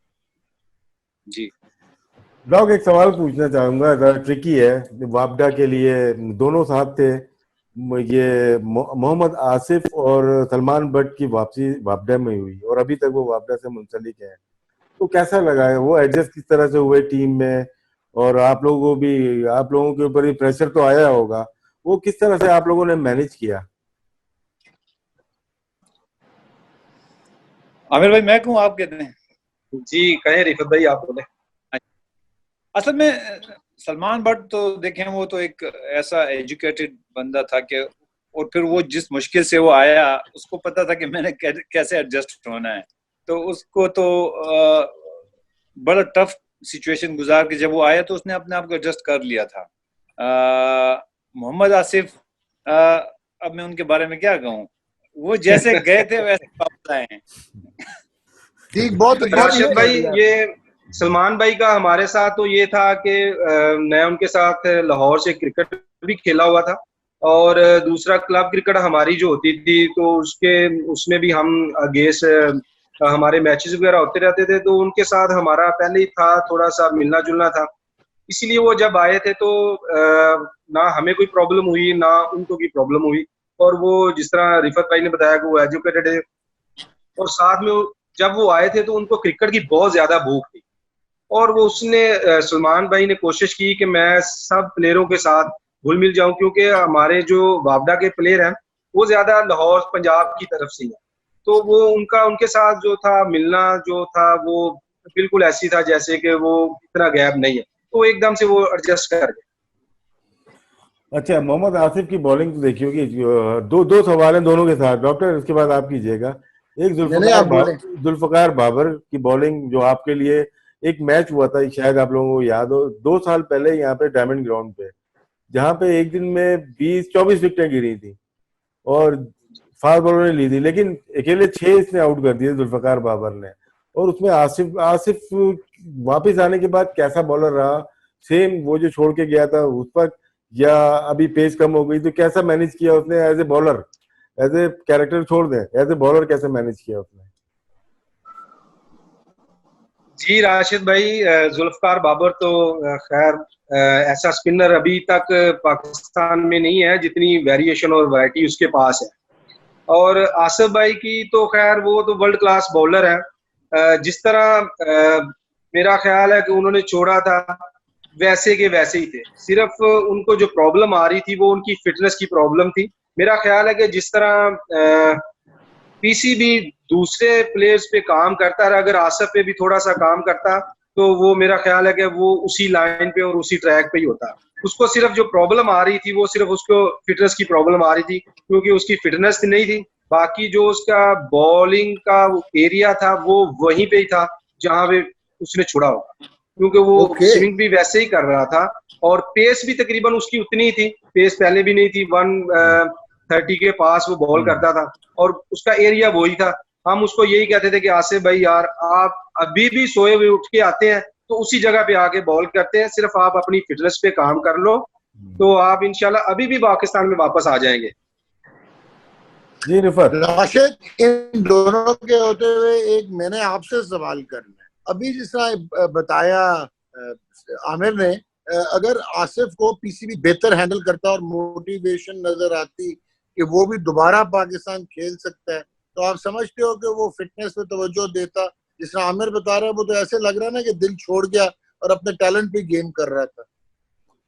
जी डॉग एक सवाल पूछना चाहूंगा, जरा ट्रिकी है, वापडा के लिए दोनों साथ थे, ये मोहम्मद आसिफ और सलमान बट की वापसी वापडा में हुई और अभी तक वो वापडा से मुंसलिक है, तो कैसा लगा है वो एडजस्ट किस तरह से हुए टीम में? और आप लोगों के ऊपर भी प्रेशर तो आया होगा, वो किस तरह से आप लोगों ने मैनेज किया? आमिर भाई मैं कहूँ आप कहते हैं? जी कहें रिफत भाई, आप बोले। असल में सलमान भट्ट तो देखें वो तो एक ऐसा एजुकेटेड बंदा था कि, और फिर वो जिस मुश्किल से वो आया उसको पता था कि मैंने कैसे एडजस्ट होना है, तो उसको तो बड़ा टफ सिचुएशन गुजार के जब वो आया तो उसने अपने आप को एडजस्ट कर लिया था। मोहम्मद आसिफ, अब मैं उनके बारे में क्या कहूँ, वो जैसे गए थे वैसे वापस आए हैं। ठीक, बहुत राशिद भाई, ये सलमान भाई का हमारे साथ तो ये था कि मैं उनके साथ लाहौर से क्रिकेट भी खेला हुआ था, और दूसरा क्लब क्रिकेट हमारी जो होती थी तो उसमें भी हम अगेंस्ट हमारे मैचेस वगैरह होते रहते थे, तो उनके साथ हमारा पहले ही था थोड़ा सा मिलना जुलना था। इसीलिए वो जब आए थे तो ना हमें कोई प्रॉब्लम हुई ना उनको कोई प्रॉब्लम हुई, और वो जिस तरह रिफत भाई ने बताया कि वो एजुकेटेड है, और साथ में जब वो आए थे तो उनको क्रिकेट की बहुत ज्यादा भूख थी, और वो सलमान भाई ने कोशिश की कि मैं सब प्लेयरों के साथ घुल मिल जाऊं, क्योंकि हमारे जो वापडा के प्लेयर हैं वो ज्यादा लाहौर पंजाब की तरफ से हैं, तो वो उनके साथ जो था मिलना जो था वो बिल्कुल ऐसी था जैसे कि वो इतना गैप नहीं है, तो एकदम से वो एडजस्ट कर गए। अच्छा, मोहम्मद आसिफ की बॉलिंग तो देखी होगी। दो दो सवाल हैं दोनों के साथ डॉक्टर, इसके बाद आप कीजिएगा। एक नहीं, आप बोले। जुल्फकार बाबर की बॉलिंग जो आपके लिए एक मैच हुआ था, शायद आप लोगों को याद हो, 2 साल पहले यहाँ पे डायमंड ग्राउंड पे, जहाँ पे एक दिन में 20-24 विकेटें गिरी थी और फास्ट बॉलर ने ली थी, लेकिन अकेले 6 इसने आउट कर दिए जुल्फकार बाबर ने। और उसमें आसिफ आसिफ वापस आने के बाद कैसा बॉलर रहा, सेम वो जो छोड़ के गया था उस पर, या अभी पेस कम हो गई तो कैसा मैनेज किया उसने as a bowler? As a character छोड़ दें, एज ए बॉलर कैसे मैनेज किया उसने? जी राशिद भाई, जुल्फकार बाबर तो खैर ऐसा स्पिनर अभी तक पाकिस्तान में नहीं है जितनी वेरिएशन और वैरायटी उसके पास है, और आसिफ भाई की तो खैर वो तो वर्ल्ड क्लास बॉलर है। जिस तरह मेरा ख्याल है कि उन्होंने छोड़ा था वैसे के वैसे ही थे, सिर्फ उनको जो प्रॉब्लम आ रही थी वो उनकी फिटनेस की प्रॉब्लम थी। मेरा ख्याल है कि जिस तरह पीसीबी दूसरे प्लेयर्स पे काम करता है, अगर आसिफ पे भी थोड़ा सा काम करता तो वो मेरा ख्याल है कि वो उसी लाइन पे और उसी ट्रैक पे ही होता। उसको सिर्फ जो प्रॉब्लम आ रही थी वो सिर्फ उसको फिटनेस की प्रॉब्लम आ रही थी, क्योंकि उसकी फिटनेस नहीं थी। बाकी जो उसका बॉलिंग का एरिया था वो वहीं पे ही था जहां पे उसने छोड़ा होगा, क्योंकि वो स्विंग भी वैसे ही कर रहा था और पेस भी तकरीबन उसकी उतनी ही थी, पेस पहले भी नहीं थी, 130 के पास वो बॉल करता था और उसका एरिया वही था। हम उसको यही कहते थे कि आसिफ भाई यार आप अभी भी सोए हुए उठ के आते हैं तो उसी जगह पे आके बॉल करते हैं, सिर्फ आप अपनी फिटनेस पे काम कर लो तो आप इंशाल्लाह अभी भी पाकिस्तान में वापस आ जाएंगे। जी रिफत। राशिद, इन दोनों के होते हुए एक मैंने आपसे सवाल करना है। अभी जिस तरह बताया आमिर ने, अगर आसिफ को पीसीबी बेहतर हैंडल करता और मोटिवेशन नजर आती कि वो भी दोबारा पाकिस्तान खेल सकता है, तो आप समझते हो कि वो फिटनेस पे तवज्जो देता? जिस तरह आमिर बता रहा है वो तो ऐसे लग रहा है ना कि दिल छोड़ गया और अपने टैलेंट पे गेम कर रहा था।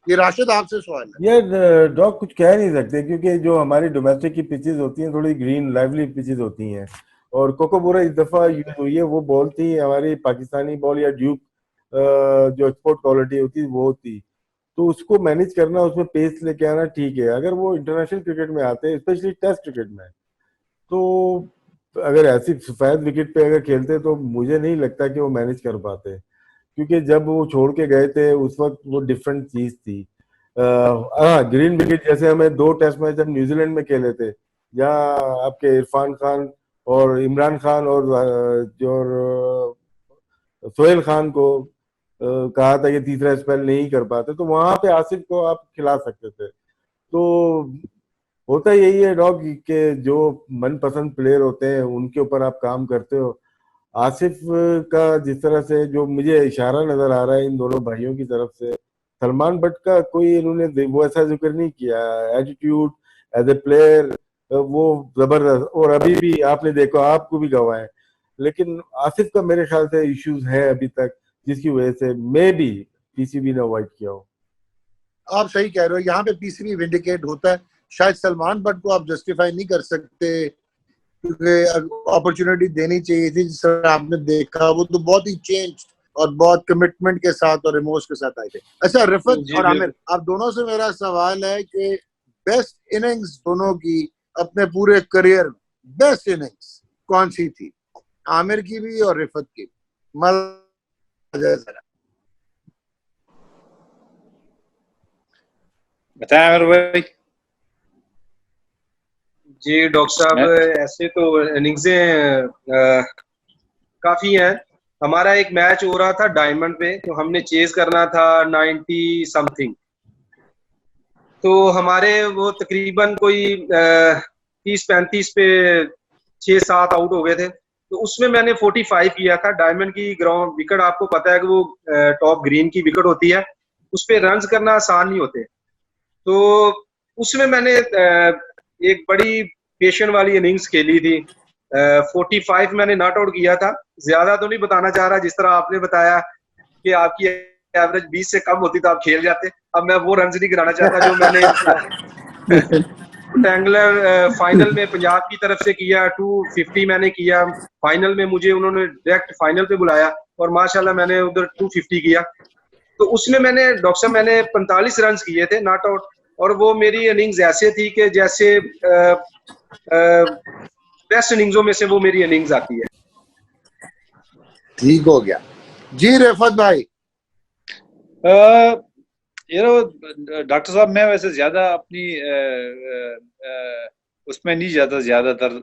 ये राशिद आपसे सवाल है। ये डॉग कुछ कह नहीं सकते, क्योंकि जो हमारी डोमेस्टिक की पिचेस होती हैं थोड़ी ग्रीन लाइवली पिचेस होती हैं, और कोकोबोरा इस दफा यूज हुई है, वो बॉल थी हमारी पाकिस्तानी बॉल या ड्यूक जो एक्सपोर्ट क्वालिटी होती है वो थी, तो उसको मैनेज करना, उसमें पेस लेके आना ठीक है। अगर वो इंटरनेशनल क्रिकेट में आते हैं, स्पेशली टेस्ट क्रिकेट में, तो अगर ऐसी सफेद विकेट पे अगर खेलते तो मुझे नहीं लगता कि वो मैनेज कर पाते, क्योंकि जब वो छोड़ के गए थे उस वक्त वो डिफरेंट चीज थी। हाँ, ग्रीन विकेट जैसे हमें 2 टेस्ट मैच जब न्यूजीलैंड में खेले थे, जहाँ आपके इरफान खान और इमरान खान और जो सोहेल खान को कहा था कि तीसरा स्पेल नहीं कर पाते, तो वहां पे आसिफ को आप खिला सकते थे। तो होता यही है डॉग के जो मनपसंद प्लेयर होते हैं उनके ऊपर आप काम करते हो। आसिफ का जिस तरह से जो मुझे इशारा नजर आ रहा है इन दोनों भाइयों की तरफ से, सलमान भट्ट का कोई इन्होंने वो ऐसा जिक्र नहीं किया। एटीट्यूड एज ए प्लेयर वो जबरदस्त, और अभी भी आपने देखा, आपको भी गवाह है, लेकिन आसिफ का मेरे ख्याल से इश्यूज है अभी तक, जिसकी वजह से मे बी पीसीबी ने अवॉइड किया हो। आप सही कह रहे हो, यहाँ पे पीसीबी विंडिकेट होता है। शायद सलमान भट्ट को आप जस्टिफाई नहीं कर सकते क्योंकि अपॉर्चुनिटी देनी चाहिए थी। जिस तरह आपने देखा वो तो बहुत ही चेंज और बहुत कमिटमेंट के साथ और रिमोर्स के साथ आए थे। अच्छा रिफत जी और आमिर, बिल्कुल। आप दोनों से मेरा सवाल है कि बेस्ट इनिंग्स दोनों की अपने पूरे करियर में बेस्ट इनिंग्स कौन सी थी, आमिर की भी और रिफत की? बताएं आमिर भाई। जी डॉक्टर साहब, ऐसे तो इनिंग्सें काफी हैं। हमारा एक मैच हो रहा था डायमंड पे, तो हमने चेज करना था 90 समथिंग। तो हमारे वो तकरीबन कोई 30-35 पे 6-7 आउट हो गए थे। तो उसमें मैंने 45 किया था। डायमंड की ग्राउंड विकेट आपको पता है कि वो टॉप ग्रीन की विकेट होती है, उस पर रन करना आसान नहीं होते। तो उसमें मैंने एक बड़ी पेशेंट वाली इनिंग्स खेली थी। 45 मैंने नॉट आउट किया था। ज्यादा तो नहीं बताना चाह रहा, जिस तरह आपने बताया कि आपकी एवरेज 20 से कम होती तो आप खेल जाते। अब मैं वो रन नहीं गिराना चाहता जो मैंने रेक्टेंगुलर फाइनल में पंजाब की तरफ से किया। 250 मैंने किया। फाइनल में मुझे उन्होंने डायरेक्ट फाइनल पे बुलाया और माशाल्लाह मैंने उधर 250 किया। तो उसमें मैंने डॉक्टर साहब मैंने 45 रन किए थे नॉट आउट। और वो मेरी इनिंग्स ऐसे थी कि जैसे बेस्ट इनिंग्सों में से वो मेरी इनिंग्स आती है। ठीक हो गया जी। रिफत भाई, डॉक्टर साहब मैं वैसे ज्यादा अपनी उसमें नहीं जाता, ज्यादातर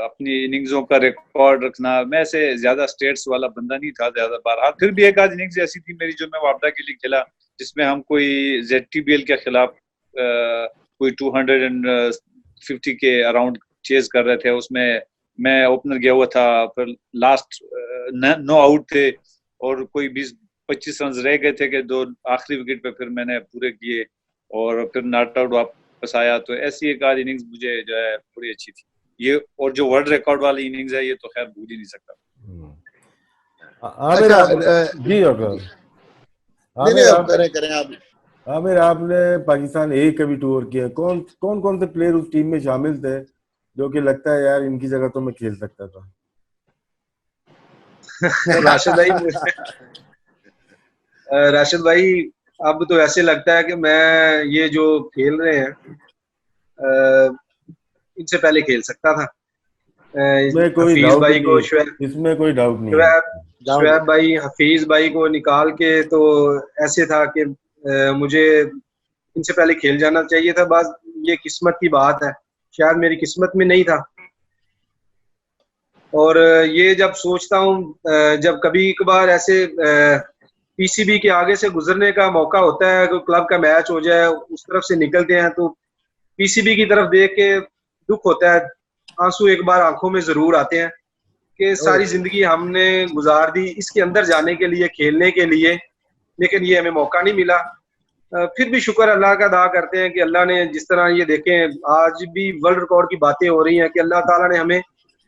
अपनी इनिंग्सों का रिकॉर्ड रखना। मैं ऐसे ज्यादा स्टेट्स वाला बंदा नहीं था ज्यादा बार। हाँ फिर भी एक आध इनिंग्स ऐसी थी मेरी जो मैं वापडा के लिए खेला, जिसमें हम कोई ZTBL के खिलाफ कोई 250 के अराउंड चेज कर रहे थे। उसमें मैं ओपनर गया हुआ था, फिर लास्ट 9 आउट थे और कोई 20-25 रन रह गए थे कि 2 आखिरी विकेट पे फिर मैंने पूरे किए और फिर नॉट आउट वापस आया। तो ऐसी एक आध इनिंग्स मुझे जो है बड़ी अच्छी थी ये। और जो वर्ल्ड रिकॉर्ड वाली इनिंग्स है ये तो खैर भूल ही नहीं सकता। आमिर अच्छा, आप जी डॉक्टर नहीं आमिर आप आप करें आप। आमिर आपने पाकिस्तान ए का भी टूर किया। कौन कौन कौन से प्लेयर उस टीम में शामिल थे जो कि लगता है यार इनकी जगह तो मैं खेल सकता था? राशिद भाई अब तो ऐसे लगता है कि मैं ये जो खेल रहे हैं इनसे पहले खेल सकता था। इसमें कोई हफीज डाउट ही भाई को, नहीं, इसमें कोई डाउट नहीं है। शुएब भाई, हफीज भाई को निकाल के तो ऐसे था कि मुझे इनसे पहले खेल जाना चाहिए था। बस ये किस्मत की बात है, शायद मेरी किस्मत में नहीं था। और ये जब सोचता हूँ जब कभी कभार ऐसे PCB के आगे से गुजरने का मौका होता है, कोई क्लब का मैच हो जाए उस तरफ से निकलते हैं तो PCB की तरफ देख के दुख होता है। आंसू एक बार आंखों में जरूर आते हैं कि सारी जिंदगी हमने गुजार दी इसके अंदर जाने के लिए, खेलने के लिए, लेकिन ये हमें मौका नहीं मिला। फिर भी शुक्र अल्लाह का अदा करते हैं कि अल्लाह ने जिस तरह ये देखें आज भी वर्ल्ड रिकॉर्ड की बातें हो रही हैं कि अल्लाह ताला ने हमें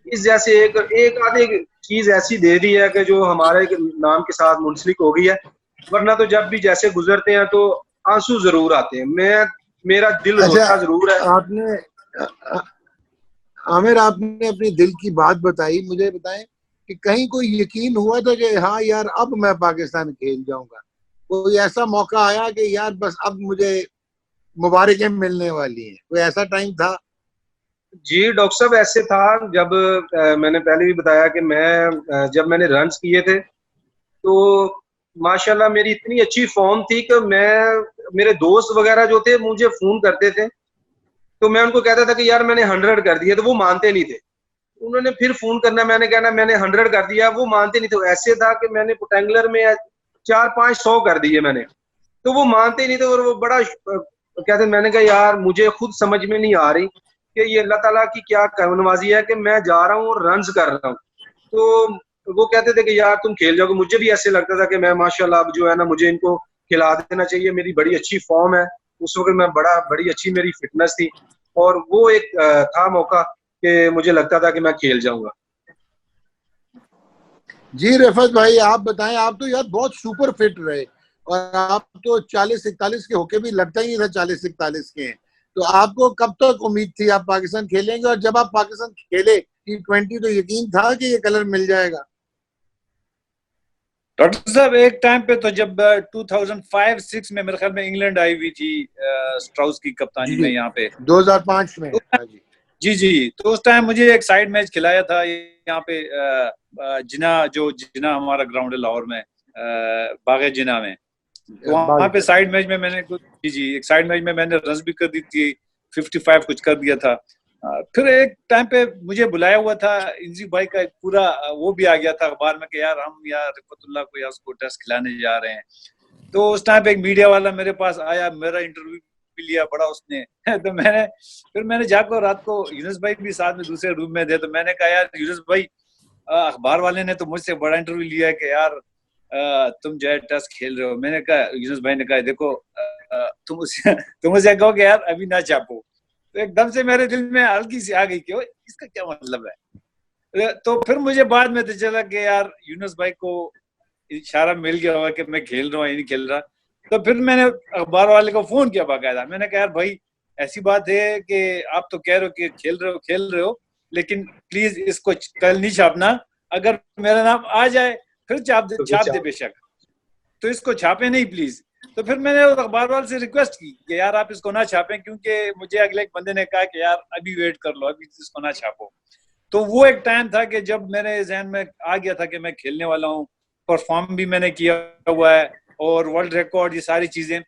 इस जैसे एक आधी चीज ऐसी दे दी है कि जो हमारे नाम के साथ मुंसलिक हो गई है। वरना तो जब भी जैसे गुजरते हैं तो आंसू जरूर आते हैं। मेरा दिल रोता जरूर है। आपने आमिर आपने अपनी दिल की बात बताई। मुझे बताएं कि कहीं कोई यकीन हुआ था कि हाँ यार अब मैं पाकिस्तान खेल जाऊंगा? कोई ऐसा मौका आया कि यार बस अब मुझे मुबारकें मिलने वाली हैं? कोई ऐसा टाइम था? जी डॉक्टर साहब ऐसे था जब मैंने पहले भी बताया कि मैं जब मैंने रन्स किए थे तो माशाल्लाह मेरी इतनी अच्छी फॉर्म थी कि मेरे दोस्त वगैरह जो थे मुझे फोन करते थे तो मैं उनको कहता था कि यार मैंने 100 कर दिया, तो वो मानते नहीं थे। उन्होंने फिर फोन करना, मैंने कहना मैंने 100 कर दिया, वो मानते नहीं थे। ऐसे था कि मैंने रेक्टेंगुलर में 400-500 कर दिए मैंने, तो वो मानते नहीं थे। और वो बड़ा कहते, मैंने कहा यार मुझे खुद समझ में नहीं आ रही कि ये अल्लाह ताला की क्या करमनवाजी है कि मैं जा रहा हूँ और रन्स कर रहा हूँ। तो वो कहते थे कि यार तुम खेल जाओगे। मुझे भी ऐसे लगता था कि मैं माशाल्लाह अब जो है ना मुझे इनको खिला देना चाहिए, मेरी बड़ी अच्छी फॉर्म है। उस वक्त मैं बड़ी अच्छी मेरी फिटनेस थी और वो एक था मौका कि मुझे लगता था कि मैं खेल जाऊंगा। जी रिफत भाई आप बताएं। आप तो यार बहुत सुपर फिट रहे और आप तो 40-41 के होके भी लगता ही नहीं था 40-41 के हैं। तो आपको कब तक उम्मीद थी आप पाकिस्तान खेलेंगे, और जब आप पाकिस्तान खेले T20 तो यकीन था कि ये कलर मिल जाएगा? डॉक्टर साहब एक टाइम पे तो जब 2005-6 में मेरे ख्याल में इंग्लैंड आई हुई थी स्ट्राउस की कप्तानी में यहाँ पे 2005 में। हाँ जी जी जी, तो उस टाइम मुझे एक साइड मैच खिलाया था यहाँ पे जिना हमारा ग्राउंड है लाहौर में, बागे जिना में। तो वहाँ पे साइड मैच में मैंने एक साइड मैच में मैंने रन भी कर दी थी, 55 कुछ कर दिया था। फिर एक टाइम पे मुझे बुलाया हुआ था इंजी भाई का, एक पूरा वो भी आ गया था अखबार में कि यार हम यार रिफतुल्लाह को यार उसको टेस्ट खिलाने जा रहे हैं। तो उस टाइम पे एक मीडिया वाला मेरे पास आया, मेरा इंटरव्यू भी लिया बड़ा उसने। तो मैंने जाकर रात को, यूनुस भाई भी साथ में दूसरे रूम में थे, तो मैंने कहा यार यूनुस भाई अखबार वाले ने तो मुझसे बड़ा इंटरव्यू लिया है कि यार तुम जो है टेस्ट खेल रहे हो। मैंने कहा, यूनुस भाई ने कहा देखो तुम उसे कहो कि यार अभी ना छापो। तो एकदम से मेरे दिल में हल्की सी आ गई कि इसका क्या मतलब है। तो फिर मुझे बाद में तो चला कि यार यूनुस भाई को इशारा मिल गया होगा कि मैं खेल रहा हूँ या नहीं खेल रहा। तो फिर मैंने अखबार वाले को फोन किया बाकायदा, मैंने कहा यार भाई ऐसी बात है कि आप तो कह रहे हो कि खेल रहे हो, लेकिन प्लीज इसको कल नहीं छापना, अगर मेरा नाम आ जाए फिर छाप दे बेशक, तो इसको छापे नहीं प्लीज। तो फिर मैंने उस अखबार वाले से रिक्वेस्ट की कि यार आप इसको ना छापें, क्योंकि मुझे अगले एक बंदे ने कहा कि यार अभी वेट कर लो, अभी इसको ना छापो। तो वो एक टाइम था कि जब मेरे जहन में आ गया था कि मैं खेलने वाला हूँ, परफॉर्म भी मैंने किया हुआ है और वर्ल्ड रिकॉर्ड, ये सारी चीजें।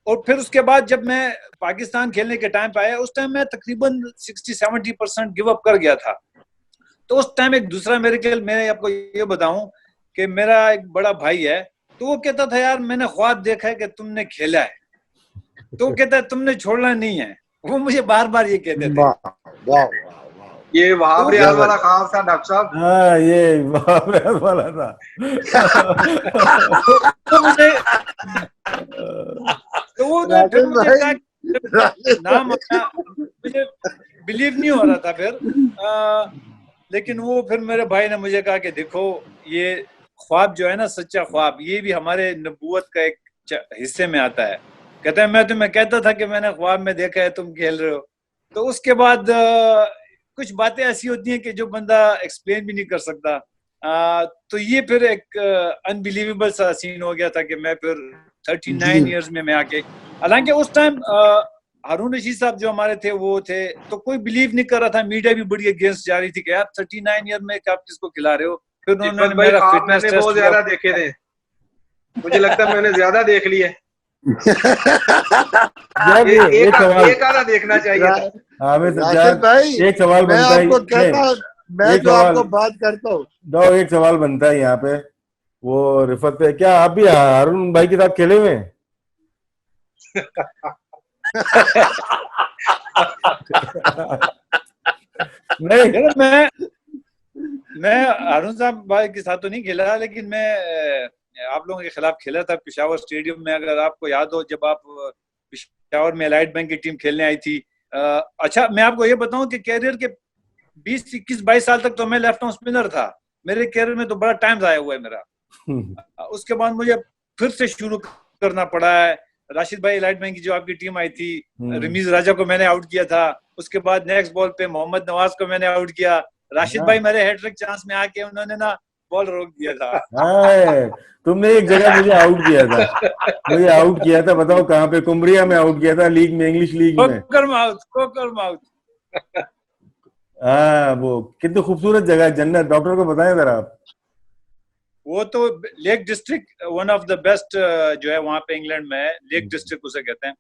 और फिर उसके बाद जब मैं पाकिस्तान खेलने के टाइम पे आया, उस टाइम मैं तकरीबन 60-70% गिव अप कर गया था। तो उस टाइम एक दूसरा मैं आपको ये बताऊं कि मेरा एक बड़ा भाई है, तो वो कहता था यार मैंने ख्वाब देखा है कि तुमने खेला है, तो कहता है तुमने छोड़ना नहीं है। वो मुझे बार बार ये कहते थे। ये वहाब रियाज वाला ख्वाब था डॉक्टर साहब। हाँ, ये वहाब रियाज वाला था। तो मुझे तो वो फिर मुझे नाम मुझे बिलीव नहीं हो रहा था फिर। लेकिन वो फिर मेरे भाई ने मुझे कहा कि देखो ये ख्वाब जो है ना, सच्चा ख्वाब, ये भी हमारे नबूवत का एक हिस्से में आता है। कहते हैं मैं तुम्हें कहता था कि मैंने ख्वाब में देखा है तुम खेल रहे हो। तो उसके बाद कुछ बातें ऐसी होती हैं कि जो बंदा एक्सप्लेन भी नहीं कर सकता। तो ये फिर एक अनबिलीवेबल सा सीन हो गया था कि मैं फिर 39 इयर्स में मैं आके, हालांकि उस टाइम हारून रशीद साहब जो हमारे थे वो थे, तो कोई बिलीव नहीं कर रहा था, मीडिया भी बड़ी अगेंस्ट जा रही थी कि यार 39 ईयर में आप किसको खिला रहे हो। फिर उन्होंने मेरा फिटनेस टेस्ट बहुत ज्यादा देखे थे, मुझे लगता है मैंने ज्यादा देख लिए। एक आधा देखना चाहिए था। राशिद भाई, एक सवाल बनता है, मैं तो आपको बात करता हूँ। एक सवाल बनता है यहाँ पे, वो रिफत पे, क्या आप भी हारून भाई के साथ खेले हुए हैं? नहीं, मैं हारून साहब भाई के साथ तो नहीं खेला, लेकिन मैं आप लोगों के खिलाफ खेला था पेशावर स्टेडियम में। अगर आपको याद हो, जब आप पेशावर में एलाइट बैंक की टीम खेलने आई थी। अच्छा, मैं आपको ये बताऊं कि कैरियर के 20, 21, 22 साल तक तो मैं लेफ्ट आर्म स्पिनर था। मेरे कैरियर में तो बड़ा टाइम आया हुआ है मेरा। उसके बाद मुझे फिर से शुरू करना पड़ा है। राशिद भाई एलाइट बैंक की जो आपकी टीम आई थी, रमीज राजा को मैंने आउट किया था। उसके बाद नेक्स्ट बॉल पे मोहम्मद नवाज को मैंने आउट किया। राशिद भाई मेरे हैट्रिक चांस में आके उन्होंने ना बॉल रोक दिया था। तुमने एक जगह मुझे आउट किया था, बताओ कहाँ पे? कुमरिया में आउट किया था, लीग में, इंग्लिश लीग में। कोकर माउथ। हाँ, वो कितनी खूबसूरत जगह है, जन्नत। डॉक्टर को बताएं जरा आप। वो तो lake district one of the best जो है वहां पे इंग्लैंड में, लेक डिस्ट्रिक्ट उसे कहते हैं।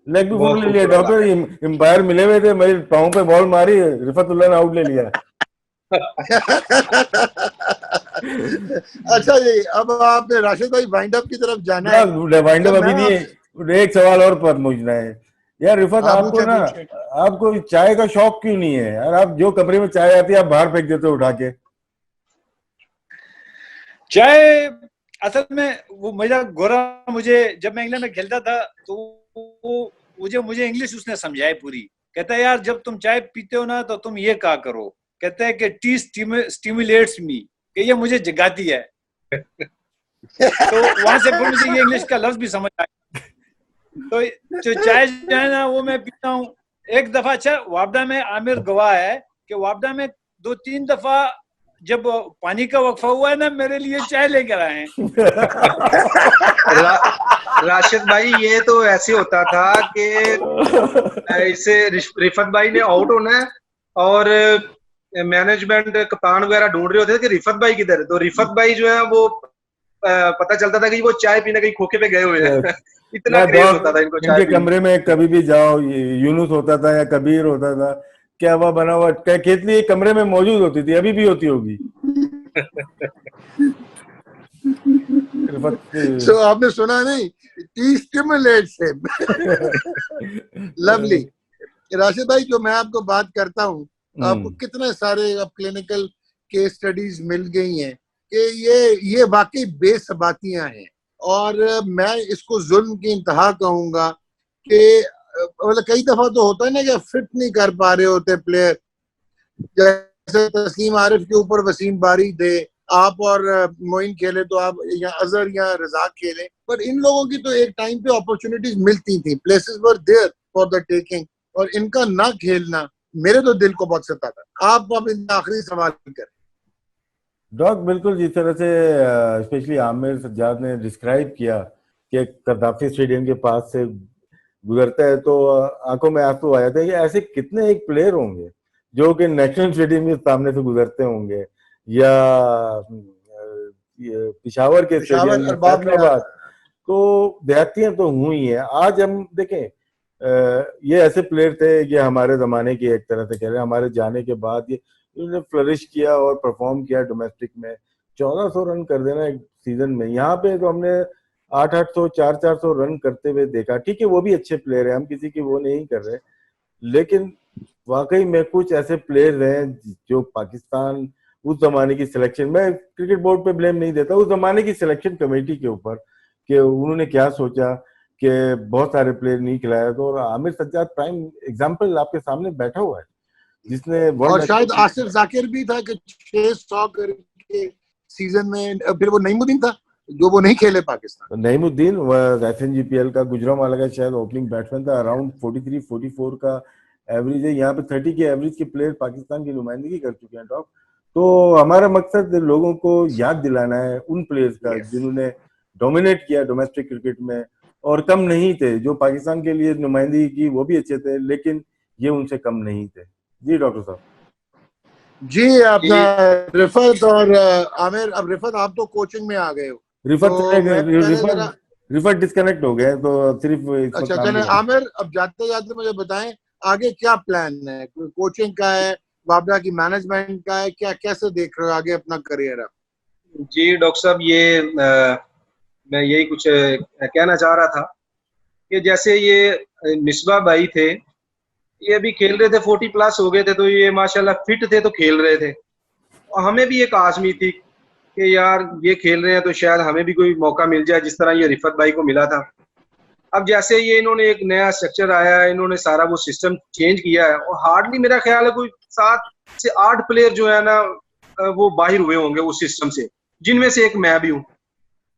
लेग भी फुल ले लिया डॉक्टर, एम्पायर मिले हुए थे, मेरे पाँव पे बॉल मारी, रिफतुल्लाह ने आउट ले लिया। अच्छा जी, अब आपने राशिद भाई वाइंड अप की तरफ जाना है। वाइंड अप अभी नहीं है, एक सवाल और पर पूछना है यार रिफत, आपको ना, आपको चाय का शौक क्यों नहीं है यार? आप जो कमरे में चाय आती है आप बाहर फेंक देते हो उठा के। चाय असल में वो मेरा गोरा, मुझे जब मैं इंग्लैंड में खेलता था तो मुझे इंग्लिश उसने समझाई पूरी। कहता है यार जब तुम चाय पीते हो ना तो तुम ये कहा करो, कहता है कि टी स्टिमुलेट्स मी, कि ये मुझे जगाती है। तो वहां से फिर मुझे ये इंग्लिश का लफ्ज भी समझ आया। तो जो चाय जो है ना वो मैं पीता हूँ। एक दफा अच्छा वापडा में आमिर गवाह है कि वापडा में 2-3 दफा जब पानी का वक्फा हुआ है ना, मेरे लिए चाय लेकर आए हैं। राशिद भाई ये तो ऐसे होता था कि इससे रिफत भाई ने आउट होना है और मैनेजमेंट कप्तान वगैरह ढूंढ रहे होते थे कि रिफत भाई किधर है, तो रिफत भाई जो है वो पता चलता था कि वो चाय पीने कहीं खोखे पे गए हुए हैं। इतना क्रेज होता था इनको चाय इनके कमरे में कभी भी जाओ, यूनुस होता था या कबीर होता था, क्या हुआ बना हुआ केतली कमरे में मौजूद होती थी, अभी भी होती होगी। So आपने सुना नहीं, T stimulates him. Lovely. Rashid भाई, जो मैं आपको बात करता हूँ, आपको कितने सारे अब क्लिनिकल केस स्टडीज मिल गई हैं कि ये वाकई बेसबातियां हैं, और मैं इसको जुल्म की इंतहा कहूंगा कि मतलब कई दफा तो होता है ना कि फिट नहीं कर पा रहे होते प्लेयर, जैसे तस्लीम आरिफ के ऊपर वसीम बारी थे, आप और मोइन खेले तो आप या अजहर या रजाक खेले, पर इन लोगों की तो एक टाइम पे अपॉर्चुनिटीज मिलती थी, places were there for the taking, और इनका ना खेलना मेरे तो दिल को बहुत सताता। आप अब इन आखिरी सवाल करें। डॉक, बिल्कुल जिस तरह से स्पेशली आमिर सज्जाद ने डिस्क्राइब किया कि कद्दाफी स्टेडियम के पास से गुजरता है तो आंखों में आंसू आ जाते हैं कि ऐसे कितने एक प्लेयर होंगे जो कि नेशनल स्टेडियम के सामने से गुजरते होंगे, या पिशावर के स्टेडियम में, फैसलाबाद, तो देहातियां तो हुई हैं। आज हम देखें, ये ऐसे प्लेयर थे, ये हमारे जमाने की एक तरह से कह रहे हैं, हमारे जाने के बाद ये इन्होंने फ्लरिश किया और परफॉर्म किया डोमेस्टिक में। 1400 रन कर देना एक सीजन में, यहाँ पे तो हमने 800-800 400-400 रन करते हुए देखा। ठीक है, वो भी अच्छे प्लेयर हैं, हम किसी की वो नहीं कर रहे, लेकिन वाकई में कुछ ऐसे प्लेयर हैं जो पाकिस्तान उस जमाने की सिलेक्शन, मैं क्रिकेट बोर्ड पे ब्लेम नहीं देता, उस जमाने की सिलेक्शन कमेटी के ऊपर कि उन्होंने क्या सोचा कि बहुत सारे प्लेयर नहीं खिलाया। तो और आमिर सज्जाद प्राइम एग्जांपल आपके सामने बैठा हुआ है, जिसने और शायद आसिफ जाकिर भी था कि 600 करके सीजन में, फिर वो नईमुद्दीन था जो वो नहीं खेले पाकिस्तान। नईमुद्दीन FNGPL का गुजरांवाला का शायद ओपनिंग बैट्समैन था, अराउंड 43-44 का एवरेज है। यहाँ पे 30 के एवरेज के प्लेयर पाकिस्तान की नुमाइंदगी कर चुके हैं टॉप। तो हमारा मकसद लोगों को याद दिलाना है उन प्लेयर्स का जिन्होंने डोमिनेट किया डोमेस्टिक क्रिकेट में, और कम नहीं थे, जो पाकिस्तान के लिए नुमाइंदगी की वो भी अच्छे थे, लेकिन ये उनसे कम नहीं थे। जी डॉक्टर साहब। जी, अपना रिफत और आमिर, अब रिफत आप तो कोचिंग में आ गए हो, रिफत डिस्कनेक्ट हो गए तो सिर्फ अच्छा चले आमिर, अब जाते जाते मुझे बताएं आगे क्या प्लान है, कोचिंग का है, वापडा की मैनेजमेंट का है, क्या कैसे देख रहे हो आगे अपना करियर? जी डॉक्टर साहब, ये मैं यही कुछ कहना चाह रहा था कि जैसे ये मिसबा भाई थे, ये अभी खेल रहे थे, 40+ हो गए थे, तो ये माशाल्लाह फिट थे तो खेल रहे थे, और हमें भी एक आज़मी थी कि यार ये खेल रहे हैं तो शायद हमें भी कोई मौका मिल जाए जिस तरह ये रिफत भाई को मिला था। अब जैसे ये इन्होंने एक नया स्ट्रक्चर आया है, इन्होंने सारा वो सिस्टम चेंज किया है, और हार्डली मेरा ख्याल है कोई 7 से 8 प्लेयर जो है ना वो बाहर हुए होंगे उस सिस्टम से, जिनमें से एक मैं भी हूँ।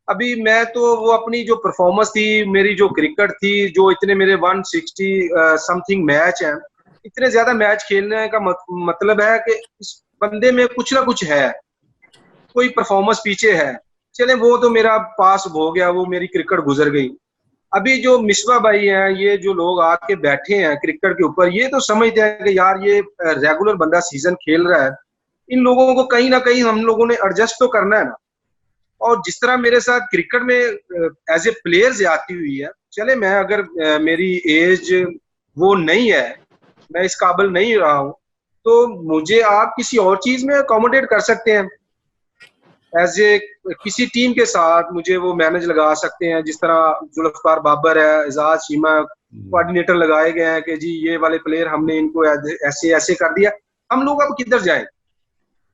अभी मैं तो वो अपनी जो परफॉर्मेंस थी, मेरी जो क्रिकेट थी, जो इतने मेरे 160 समथिंग मैच हैं, इतने ज्यादा मैच खेलने का मतलब है कि इस बंदे में कुछ ना कुछ है, कोई परफॉर्मेंस पीछे है। चले वो तो मेरा पास हो गया, वो मेरी क्रिकेट गुजर गई। अभी जो मिसबा भाई हैं, ये जो लोग आके बैठे हैं क्रिकेट के ऊपर, ये तो समझते हैं कि यार ये रेगुलर बंदा सीजन खेल रहा है, इन लोगों को कहीं ना कहीं हम लोगों ने एडजस्ट तो करना है ना। और जिस तरह मेरे साथ क्रिकेट में एज ए प्लेयर ज्यादती हुई है, चले मैं अगर मेरी एज वो नहीं है, मैं इस काबिल नहीं रहा हूँ, तो मुझे आप किसी और चीज में अकोमोडेट कर सकते हैं, एज ए किसी टीम के साथ मुझे वो मैनेज लगा सकते हैं, जिस तरह जुल्फकार बाबर है, एजाज शीमा कोऑर्डिनेटर लगाए गए हैं कि जी ये वाले प्लेयर हमने इनको ऐसे ऐसे कर दिया, हम लोग अब किधर जाए।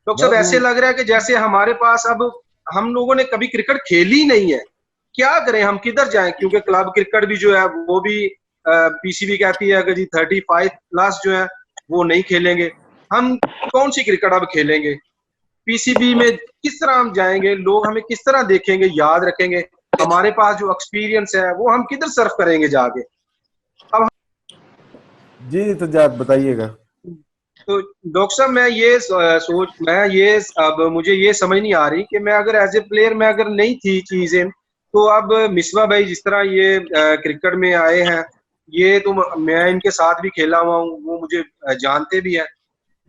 तो सब ऐसे लग रहा है कि जैसे हमारे पास अब हम लोगों ने कभी क्रिकेट खेली नहीं है, क्या करें, हम किधर जाएं, क्योंकि क्लब क्रिकेट भी जो है वो भी PCB कहती है कि जी 35+ जो है वो नहीं खेलेंगे, हम कौन सी क्रिकेट अब खेलेंगे, PCB में किस तरह हम जाएंगे, लोग हमें किस तरह देखेंगे, याद रखेंगे। हमारे पास जो एक्सपीरियंस है वो हम किधर सर्व करेंगे जाके। अब जी तो बताइएगा। तो डॉक्टर साहब अब मुझे ये समझ नहीं आ रही कि मैं अगर एज ए प्लेयर मैं अगर नहीं थी चीजें, तो अब मिसबा भाई जिस तरह ये क्रिकेट में आए हैं, ये तो मैं इनके साथ भी खेला हुआ हूँ, वो मुझे जानते भी हैं।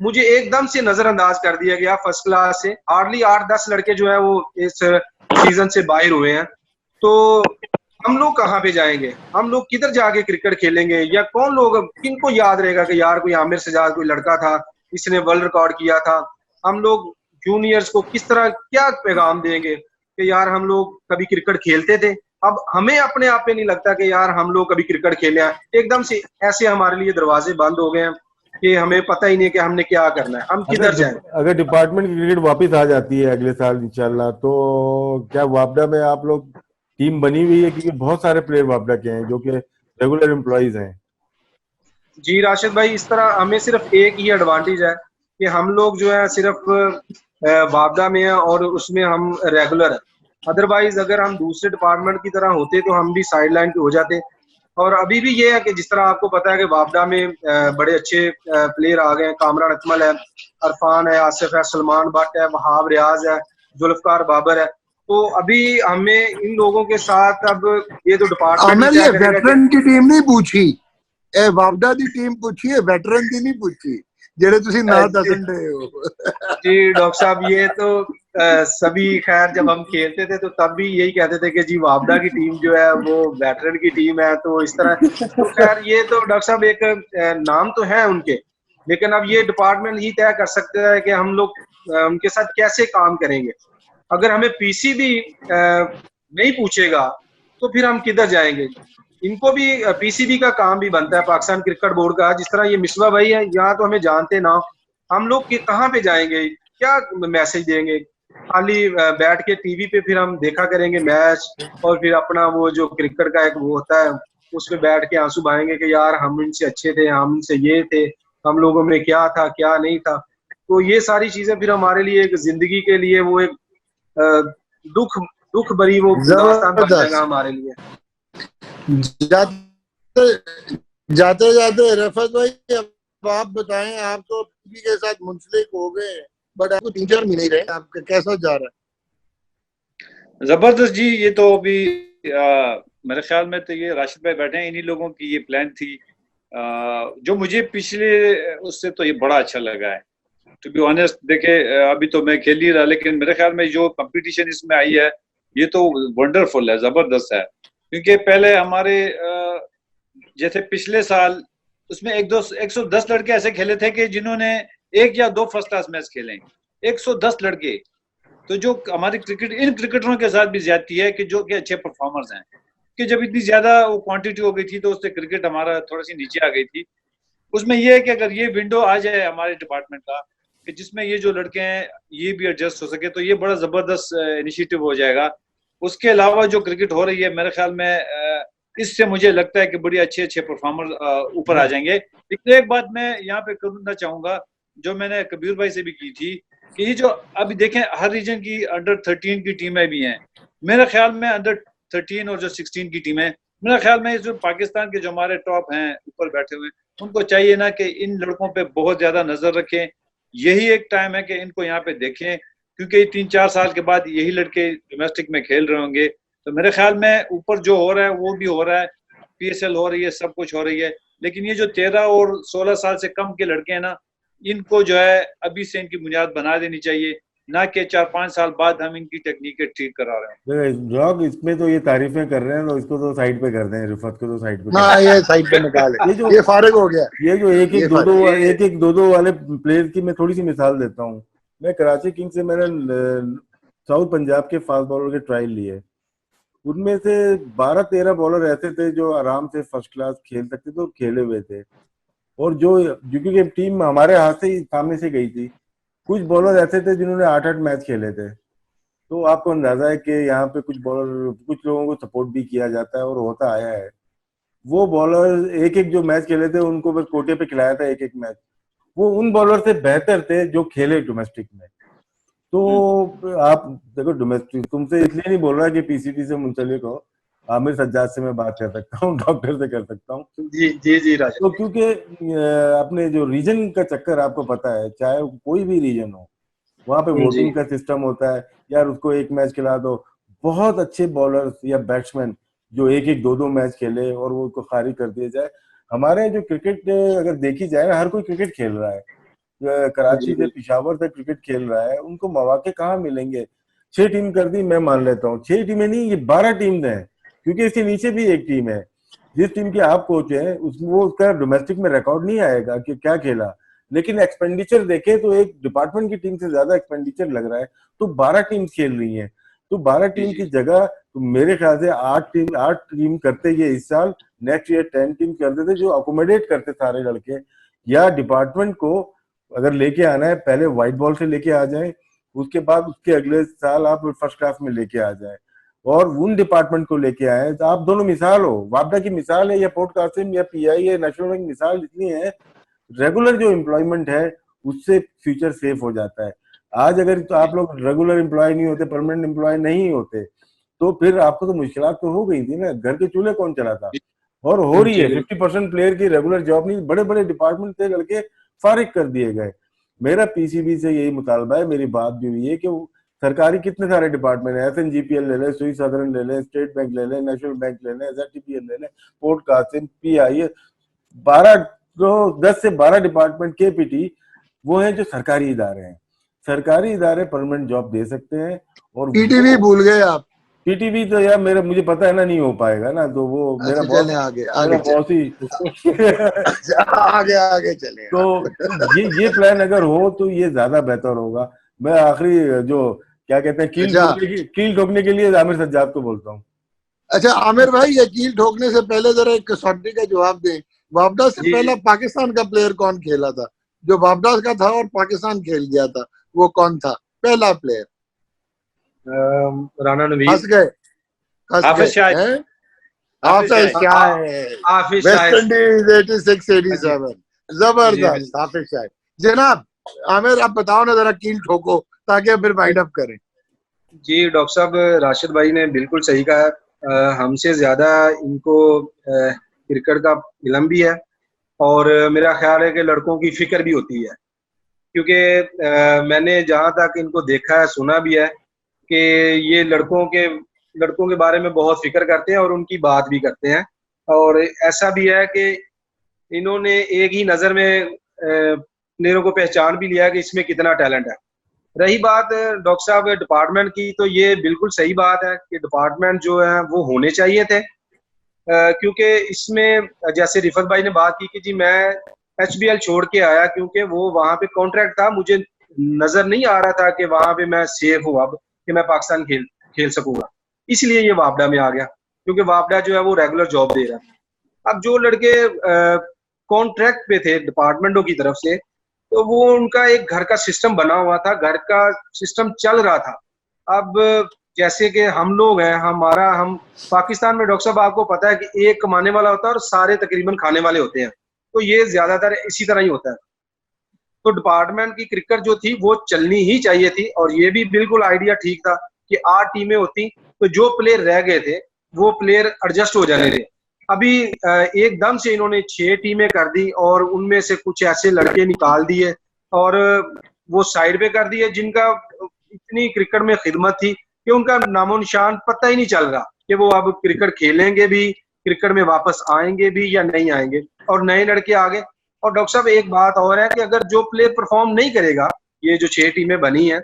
मुझे एकदम से नजरअंदाज कर दिया गया फर्स्ट क्लास से। हार्डली 8-10 लड़के जो है वो इस सीजन से बाहर हुए हैं। तो हम लोग कहाँ पे जाएंगे, हम लोग किधर जाके क्रिकेट खेलेंगे, या कौन लोग, किनको याद रहेगा कि यार कोई आमिर सजाद कोई लड़का था, इसने वर्ल्ड रिकॉर्ड किया था। हम लोग जूनियर्स को किस तरह क्या पैगाम देंगे कि यार हम लोग कभी क्रिकेट खेलते थे। अब हमें अपने आप पे नहीं लगता कि यार हम लोग कभी क्रिकेट खेले हैं। एकदम से ऐसे हमारे लिए दरवाजे बंद हो गए हैं कि हमें पता ही नहीं कि हमने क्या करना है, हम किधर जाएं। अगर डिपार्टमेंट की क्रिकेट वापस आ जाती है अगले साल इंशाल्लाह, तो क्या वापडा में आप लोग टीम बनी हुई है? क्योंकि बहुत सारे प्लेयर वापडा के हैं जो कि रेगुलर एम्प्लॉइज हैं। जी राशिद भाई, इस तरह हमें सिर्फ एक ही एडवांटेज है कि हम लोग जो है सिर्फ वापडा में है और उसमें हम रेगुलर है। अदरवाइज अगर हम दूसरे डिपार्टमेंट की तरह होते तो हम भी साइड लाइन पे हो जाते। और अभी भी ये है कि जिस तरह आपको पता है कि वापडा में बड़े अच्छे प्लेयर आ गए हैं। कामरान अकमल है, अरफान है, आसिफ है, सलमान भट्ट है, वहाब रियाज है, जुल्फकार बाबर है। तो अभी हमें इन लोगों के साथ अब ये तो डिपार्टमेंट ये वेटरन की टीम नहीं पूछी, ए वापडा दी टीम पूछी है, वेटरन की नहीं पूछी जेड़े तुसी ना दसन रहे हो। जी डॉक्टर साहब, ये तो सभी खैर जब हम खेलते थे तो तब भी यही कहते थे कि जी वापडा की टीम जो है वो वेटरन की टीम है। तो इस तरह तो खैर ये तो डॉक्टर साहब एक नाम तो है उनके, लेकिन अब ये डिपार्टमेंट ही तय कर सकते हैं कि हम लोग उनके साथ कैसे काम करेंगे। अगर हमें पीसी भी नहीं पूछेगा तो फिर हम किधर जाएंगे। इनको भी पीसीबी का काम भी बनता है, पाकिस्तान क्रिकेट बोर्ड का। जिस तरह ये मिसबा भाई है, यहाँ तो हमें जानते ना, हम लोग कहाँ पे जाएंगे, क्या मैसेज देंगे। खाली बैठ के टीवी पे फिर हम देखा करेंगे मैच, और फिर अपना वो जो क्रिकेट का एक वो होता है उस पे बैठ के आंसू बहाएंगे कि यार हम इनसे अच्छे थे, हम इनसे ये थे, हम लोगों में क्या था क्या नहीं था। तो ये सारी चीजें फिर हमारे लिए एक जिंदगी के लिए वो एक दुख दुख भरी वो दास्तान बन जाएगा हमारे लिए। जाते जाते रफत भाई अब आप बताएं, आप तो पीवी के साथ मुंसलिक हो गए, बट आपको 3-4 महीने ही रहे, आपका कैसा जा रहा है? जबरदस्त जी। ये तो अभी मेरे ख्याल में तो ये राशिद भाई बैठे हैं, इन्हीं लोगों की ये प्लान थी। जो मुझे पिछले उससे तो ये बड़ा अच्छा लगा है, टू बी ऑनेस्ट। देखे अभी तो मैं खेल नहीं रहा, लेकिन मेरे ख्याल में जो कंपटीशन इसमें आई है ये तो वंडरफुल है, जबरदस्त है। क्योंकि पहले हमारे जैसे पिछले साल उसमें 110 लड़के ऐसे खेले थे कि जिन्होंने 1 या 2 फर्स्ट क्लास मैच खेले। 110 लड़के। तो जो हमारी इन क्रिकेटरों के साथ भी ज्यादती है कि जो कि अच्छे परफॉर्मर्स हैं, कि जब इतनी ज्यादा वो क्वांटिटी हो गई थी तो उससे क्रिकेट हमारा थोड़ी सी नीचे आ गई थी। उसमें यह है कि अगर ये विंडो आ जाए हमारे डिपार्टमेंट का कि जिसमें ये जो लड़के हैं ये भी एडजस्ट हो सके, तो ये बड़ा जबरदस्त इनिशिएटिव हो जाएगा। उसके अलावा जो क्रिकेट हो रही है मेरे ख्याल में इससे मुझे लगता है कि बड़ी अच्छे परफॉर्मर ऊपर आ जाएंगे। लेकिन एक बात मैं यहाँ पे करना चाहूंगा, जो मैंने कबीर भाई से भी की थी, कि ये जो अभी देखें हर रीजन की अंडर-13 की टीमें भी हैं। मेरे ख्याल में अंडर-13 और जो 16 की टीम है, मेरे ख्याल में जो पाकिस्तान के जो हमारे टॉप हैं ऊपर बैठे हुए, उनको चाहिए ना कि इन लड़कों पे बहुत ज्यादा नजर रखें। यही एक टाइम है कि इनको यहाँ पे देखें, क्योंकि 3-4 साल के बाद यही लड़के डोमेस्टिक में खेल रहे होंगे। तो मेरे ख्याल में ऊपर जो हो रहा है वो भी हो रहा है, पीएसएल हो रही है, सब कुछ हो रही है। लेकिन ये जो 13 और 16 साल से कम के लड़के हैं ना, इनको जो है अभी से इनकी बुनियाद बना देनी चाहिए, ना कि 4-5 साल बाद हम इनकी टेक्निक ठीक करा रहे हैं। लोग इसमें तो ये तारीफें कर रहे हैं, तो इसको तो साइड पे कर दें, रिफत को तो साइड पे। हाँ, ये साइड पे निकाले। ये फारिग हो गया। ये जो एक दो वाले प्लेयर की मैं थोड़ी सी मिसाल देता हूँ। मैं कराची किंग से मैंने साउथ पंजाब के फास्ट बॉलर के ट्रायल लिए। उनमें से 12-13 बॉलर ऐसे थे जो आराम से फर्स्ट क्लास खेल सकते थे और खेले हुए थे। और जो क्योंकि टीम हमारे हाथ से ही सामने से गई थी, कुछ बॉलर ऐसे थे जिन्होंने 8-8 मैच खेले थे। तो आपको अंदाजा है कि यहाँ पे कुछ लोगों को सपोर्ट भी किया जाता है और होता आया है। वो बॉलर एक जो मैच खेले थे उनको बस कोटे पे खिलाया था एक मैच। वो उन बॉलर से बेहतर थे जो खेले डोमेस्टिक में। तो आप देखो, डोमेस्टिक तुमसे इसलिए नहीं बोल रहा कि पीसीबी से मुंसलिक हो, आमिर सज्जाद से मैं बात कर सकता हूँ, डॉक्टर से कर सकता हूँ। जी जी जी राशिद। तो क्योंकि अपने जो रीजन का चक्कर आपको पता है, चाहे कोई भी रीजन हो, वहां पे वोटिंग का सिस्टम होता है। यार उसको एक मैच खिला दो, बहुत अच्छे बॉलर्स या बैट्समैन जो एक एक दो दो मैच खेले और वो उसको खारिज कर दिया जाए। हमारे जो क्रिकेट अगर देखी जाए, हर कोई क्रिकेट खेल रहा है, कराची से पिशावर से क्रिकेट खेल रहा है, उनको मौके कहाँ मिलेंगे? 6 टीम कर दी, मैं मान लेता हूँ, 6 टीमें नहीं, ये 12 टीम है, क्योंकि इसके नीचे भी एक टीम है। जिस टीम के आप कोच हैं वो उसका डोमेस्टिक में रिकॉर्ड नहीं आएगा कि क्या खेला, लेकिन एक्सपेंडिचर देखें तो एक डिपार्टमेंट की टीम से ज्यादा एक्सपेंडिचर लग रहा है। तो 12 टीम खेल रही हैं, तो 12 टीम की जगह तो मेरे ख्याल से 8 टीम करते ये इस साल, नेक्स्ट ईयर 10 टीम कर देते, जो अकोमोडेट करते सारे लड़के। या डिपार्टमेंट को अगर लेके आना है, पहले व्हाइट बॉल से लेके आ जाए, उसके बाद उसके अगले साल आप फर्स्ट क्लास में लेके आ जाए, और उन डिपार्टमेंट को लेके आए। तो आप दोनों मिसाल हो, वापडा की मिसाल है, या पोर्ट कासिम या पीआई या नेशनल बैंक मिसाल जितनी है, रेगुलर जो एम्प्लॉयमेंट है उससे फ्यूचर सेफ हो जाता है। आज अगर तो आप लोग रेगुलर एम्प्लॉय नहीं होते, परमानेंट एम्प्लॉय नहीं होते, तो फिर आपको तो मुश्किलात तो हो गई थी ना, घर के चूल्हे कौन चलाता? और हो रही है, 50% प्लेयर की रेगुलर जॉब नहीं, बड़े बड़े डिपार्टमेंट से लड़के फारिग कर दिए गए। मेरा पीसीबी से यही मुतालबा है, मेरी बात भी हुई है कि सरकारी कितने सारे डिपार्टमेंट है, एसएनजीपीएल ले लें, स्विस सदर्न ले लें, स्टेट बैंक ले लें, नेशनल बैंक ले लें, एसआरटीपीएल ले लें, पोर्ट कासिम, पीआई, 10 से 12 डिपार्टमेंट केपीटी वो हैं जो सरकारी इदारे हैं। सरकारी इदारे परमानेंट जॉब दे सकते हैं। और टीटीवी भूल गए आप। टीटीवी तो यार मेरा मुझे पता है ना, नहीं हो पाएगा ना, तो वो मेरा चले आगे बॉस ही आगे चले। तो ये प्लान अगर हो तो ये ज्यादा बेहतर होगा। मैं आखिरी जो क्या कहते हैं, कील ठोकने के लिए आमिर सज्जाद को बोलता हूँ। अच्छा आमिर भाई, ये कील ठोकने से पहले जरा एक कसौटी का जवाब दें। वापडा से पहला पाकिस्तान का प्लेयर कौन खेला था? जो वापडा का था और पाकिस्तान खेल गया था, वो कौन था पहला प्लेयर? राना नवीद। हंस गए, हाफिज शाहिद। वेस्ट इंडीज 86-87, जबरदस्त हाफिज शाहिद। जनाब आमिर, आप बताओ ना जरा, कील ठोको ताकि फिर वाइंड अप करें। जी डॉक्टर साहब, राशिद भाई ने बिल्कुल सही कहा। हमसे ज्यादा इनको क्रिकेट का इल्म भी है, और मेरा ख्याल है कि लड़कों की फिक्र भी होती है, क्योंकि मैंने जहाँ तक इनको देखा है, सुना भी है कि ये लड़कों के बारे में बहुत फिक्र करते हैं और उनकी बात भी करते हैं। और ऐसा भी है कि इन्होंने एक ही नज़र में प्लेयरों को पहचान भी लिया कि इसमें कितना टैलेंट है। रही बात डॉक्टर साहब डिपार्टमेंट की, तो ये बिल्कुल सही बात है कि डिपार्टमेंट जो है वो होने चाहिए थे, क्योंकि इसमें जैसे रिफत भाई ने बात की कि जी मैं HBL छोड़ के आया क्योंकि वो वहां पे कॉन्ट्रैक्ट था, मुझे नजर नहीं आ रहा था कि वहां पे मैं सेफ हूँ अब कि मैं पाकिस्तान खेल सकूंगा, इसलिए ये वापडा में आ गया, क्योंकि वापडा जो है वो रेगुलर जॉब दे रहा है। अब जो लड़के कॉन्ट्रैक्ट पे थे डिपार्टमेंटों की तरफ से, तो वो उनका एक घर का सिस्टम बना हुआ था, घर का सिस्टम चल रहा था। अब जैसे कि हम लोग हैं, हम पाकिस्तान में डॉक्टर साहब आपको पता है कि एक कमाने वाला होता है और सारे तकरीबन खाने वाले होते हैं, तो ये ज्यादातर इसी तरह ही होता है। तो डिपार्टमेंट की क्रिकेट जो थी वो चलनी ही चाहिए थी, और ये भी बिल्कुल आइडिया ठीक था कि 8 टीमें होती तो जो प्लेयर रह गए थे वो प्लेयर एडजस्ट हो जाने थे। अभी एकदम से इन्होंने 6 टीमें कर दी और उनमें से कुछ ऐसे लड़के निकाल दिए और वो साइड पे कर दिए जिनका इतनी क्रिकेट में खिदमत थी कि उनका नामो निशान पता ही नहीं चल रहा कि वो अब क्रिकेट खेलेंगे भी, क्रिकेट में वापस आएंगे भी या नहीं आएंगे, और नए लड़के आ गए। और डॉक्टर साहब एक बात और है कि अगर जो प्लेयर परफॉर्म नहीं करेगा, ये जो 6 टीमें बनी हैं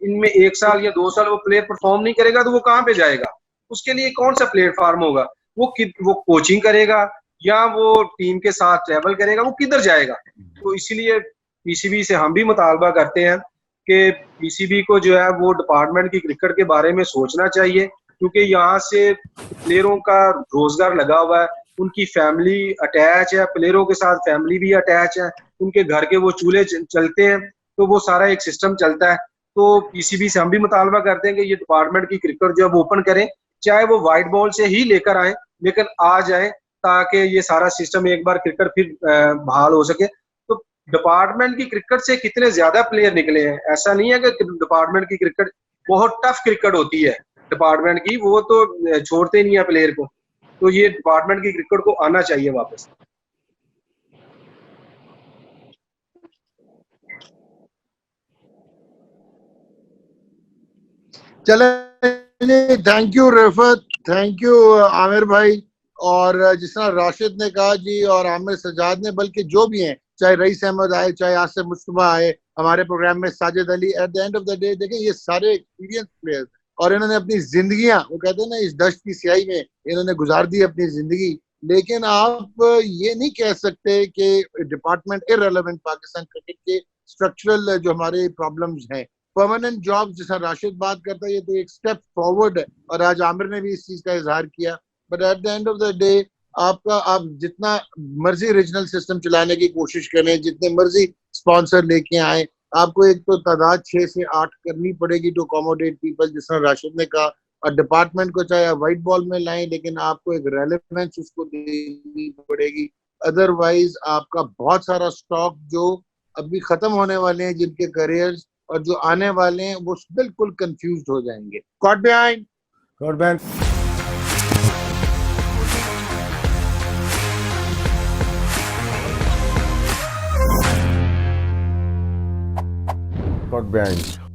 इनमें 1 साल या 2 साल वो प्लेयर परफॉर्म नहीं करेगा तो वो कहाँ पे जाएगा? उसके लिए कौन सा प्लेटफॉर्म होगा? वो कोचिंग करेगा या वो टीम के साथ ट्रैवल करेगा? वो किधर जाएगा? तो इसीलिए पीसीबी से हम भी मुतालबा करते हैं कि पीसीबी को जो है वो डिपार्टमेंट की क्रिकेट के बारे में सोचना चाहिए, क्योंकि यहाँ से प्लेयरों का रोजगार लगा हुआ है, उनकी फैमिली अटैच है, प्लेयरों के साथ फैमिली भी अटैच है, उनके घर के वो चूल्हे चलते हैं, तो वो सारा एक सिस्टम चलता है। तो पीसीबी से हम भी मुतालबा करते हैं कि ये डिपार्टमेंट की क्रिकेट जो है वो ओपन करें, चाहे वो व्हाइट बॉल से ही लेकर आए, लेकिन आ जाए ताकि ये सारा सिस्टम एक बार क्रिकेट फिर बहाल हो सके। तो डिपार्टमेंट की क्रिकेट से कितने ज्यादा प्लेयर निकले हैं। ऐसा नहीं है कि डिपार्टमेंट की क्रिकेट बहुत टफ क्रिकेट होती है डिपार्टमेंट की, वो तो छोड़ते नहीं है प्लेयर को। तो ये डिपार्टमेंट की क्रिकेट को आना चाहिए वापस। चले, thank you Rifat, thank you Aamir भाई। और जिस तरह राशिद ने कहा जी और आमिर सजाद ने, बल्कि जो भी हैं, चाहे रईस अहमद आए, चाहे आसिफ मुस्तफा आए हमारे प्रोग्राम में, Sajid Ali, at the end of the day देखें ये सारे एक्सपीरियंस प्लेयर्स और इन्होंने अपनी जिंदगियां, वो कहते हैं ना, इस दश्त की स्याही में इन्होंने गुजार दी अपनी जिंदगी। लेकिन आप ये नहीं कह सकते कि डिपार्टमेंट इररिलेवेंट पाकिस्तान क्रिकेट के स्ट्रक्चरल जो हमारे प्रॉब्लम्स हैं। परमानेंट जॉब जैसा राशिद बात करता है, ये तो एक स्टेप फॉरवर्ड है और आज आमिर ने भी इस चीज का इजहार किया। But at the end of the day आप जितना मर्जी रीजनल सिस्टम चलाने की कोशिश करें, जितने मर्जी स्पॉन्सर लेके आए, आपको एक तो तादाद 6 से 8 करनी पड़ेगी टू अकोमोडेट पीपल, जिस तरह राशिद ने कहा। और डिपार्टमेंट को चाहे व्हाइट बॉल में लाएं, लेकिन आपको एक रेलेवेंस उसको देनी पड़ेगी। अदरवाइज आपका बहुत सारा स्टॉक जो अभी खत्म होने वाले हैं, जिनके करियर्स और जो आने वाले हैं, वो बिल्कुल कंफ्यूज हो जाएंगे। Caught behind, caught behind, caught behind.